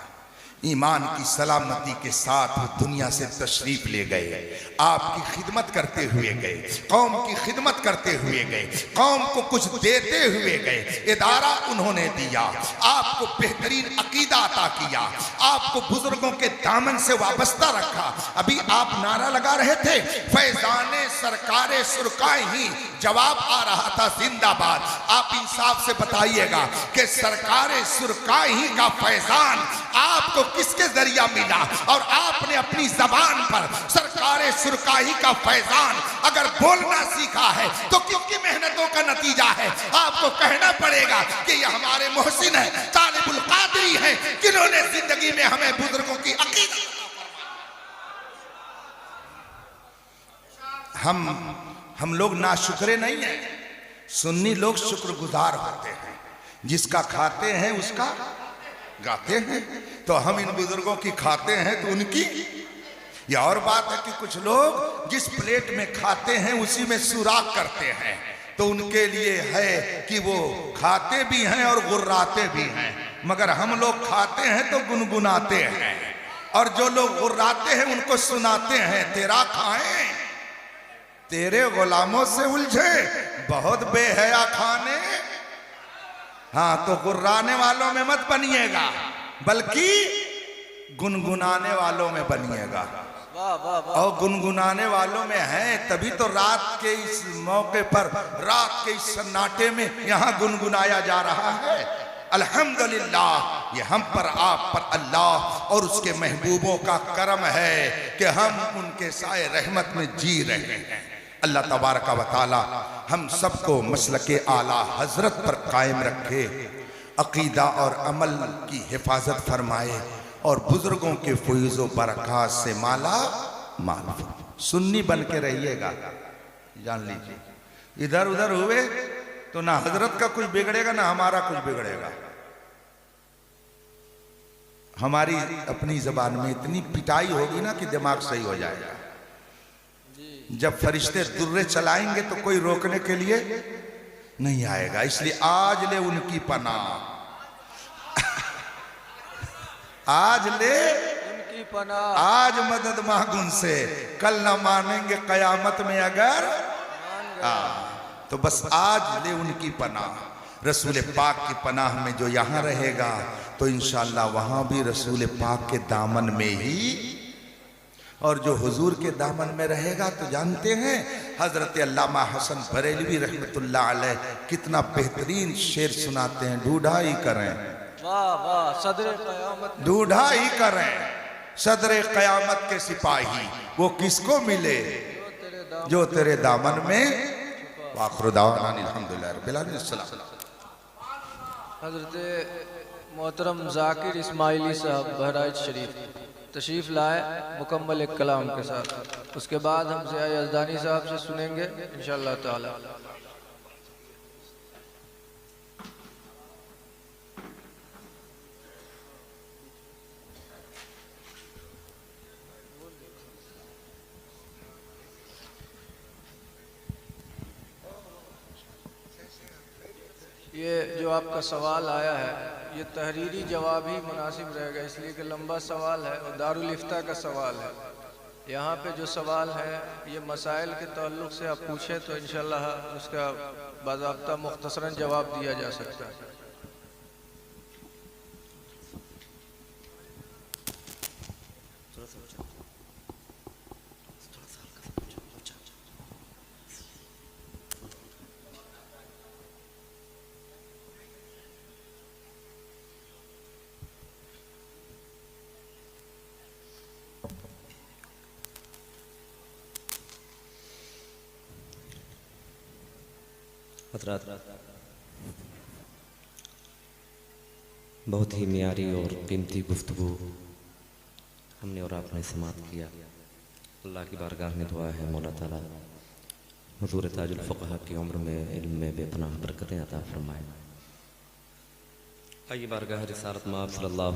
ईमान की सलामती के साथ वो दुनिया से तशरीफ ले गए, आपकी खिदमत करते हुए गए, कौम की खिदमत करते हुए गए, कौम को कुछ देते हुए गए। इदारा उन्होंने दिया, आपको बेहतरीन अकीदा अता किया, आपको बुजुर्गों के दामन से वाबस्ता रखा। अभी आप नारा लगा रहे थे, फैजाने सरकारे सुरकाई ही, जवाब आ रहा था जिंदाबाद। आप इंसाफ से बताइएगा कि सरकारे सुरकाई ही का फैजान आपको किसके जरिया मिला? और आपने अपनी जबान पर सरकारे सुरकाही का फैजान अगर बोलना सीखा है तो किसकी मेहनतों का नतीजा है? आपको कहना पड़ेगा कि ये हमारे मोहसिन है, तालिबुल कादरी है, जिन्होंने जिंदगी में हमें बुजुर्गों की अकीदत। हम लोग नाशुक्रे नहीं है, सुन्नी लोग शुक्रगुजार होते हैं। जिसका खाते हैं उसका गाते हैं, तो हम इन बुजुर्गों की खाते हैं तो उनकी। यह और बात है कि कुछ लोग जिस प्लेट में खाते हैं उसी में सुराख करते हैं, तो उनके लिए है कि वो खाते भी हैं और गुर्राते भी हैं। मगर हम लोग खाते हैं तो गुनगुनाते हैं, और जो लोग गुर्राते हैं उनको सुनाते हैं, तेरा खाएं तेरे गुलामों से उलझे बहुत बेहया खाने। हाँ, तो गुर्राने वालों में मत बनिएगा, बल्कि गुनगुनाने वालों में बनिएगा।
वाह वाह वाह।
और गुनगुनाने वालों में है, तभी तो रात के इस मौके पर, रात के इस सन्नाटे में यहाँ गुनगुनाया जा रहा है। अल्हम्दुलिल्लाह, ये हम पर, आप पर अल्लाह और उसके महबूबों का करम है कि हम उनके साए रहमत में जी रहे हैं। अल्लाह तबारक व तआला हम सबको मसलके आला हजरत पर कायम रखे, अकीदा और अमल की हिफाजत फरमाए और बुजुर्गों के फैज़ व बरक़ात से माला माल। सुन्नी बन के रहिएगा, जान लीजिए। इधर उधर हुए तो ना हजरत का कुछ बिगड़ेगा ना हमारा कुछ बिगड़ेगा। हमारी अपनी जबान में इतनी पिटाई होगी ना कि दिमाग सही हो जाएगा। जब फरिश्ते दुर्रे चलाएंगे तो कोई रोकने के लिए नहीं आएगा। इसलिए आज ले उनकी पनाह, आज ले
उनकी पनाह,
आज मदद मांग उनसे, कल ना मानेंगे कयामत में अगर तो बस आज ले उनकी पनाह। रसूल पाक की पनाह में जो यहाँ रहेगा तो इंशाअल्लाह वहाँ भी रसूल पाक के दामन में ही, और जो हुजूर के दामन में रहेगा तो जानते हैं हजरत अल्लामा हसन बरेलवी रहमतुल्लाह अलैह कितना बेहतरीन शेर सुनाते हैं। ढूढ़ा ही करें,
वाह वाह, सदरे क़यामत,
ढूढ़ा ही करें सदरे क़यामत के सिपाही, वो किसको मिले जो तेरे दामन में।
हजरत मोहतरम जाकिर इस्माइली साहब बहराइच शरीफ तशरीफ लाए मुकम्मल एक कलाम के साथ। उसके बाद हम ज़िया यज़दानी साहब से सुनेंगे इंशाअल्लाह ताला। ये जो आपका सवाल आया है ये तहरीरी जवाब ही मुनासिब रहेगा, इसलिए कि लंबा सवाल है और दारुल इफ्ता का सवाल है। यहाँ पे जो सवाल है ये मसाइल के ताल्लुक़ से आप पूछें तो इंशाअल्लाह उसका बाज़ाब्ता मुख्तसरन जवाब दिया जा सकता है।
हज़रात, बहुत ही मियारी और कीमती गुफ्तगू हमने और आपने समाअत किया। अल्लाह की बारगाह में दुआ है मौला ताला हुज़ूर ताजुल फ़क़हा की उम्र में इल्म में बेपनाह बरकतें अता फरमाए। आइए बारगाह रिसालत में आप सल्लल्लाहु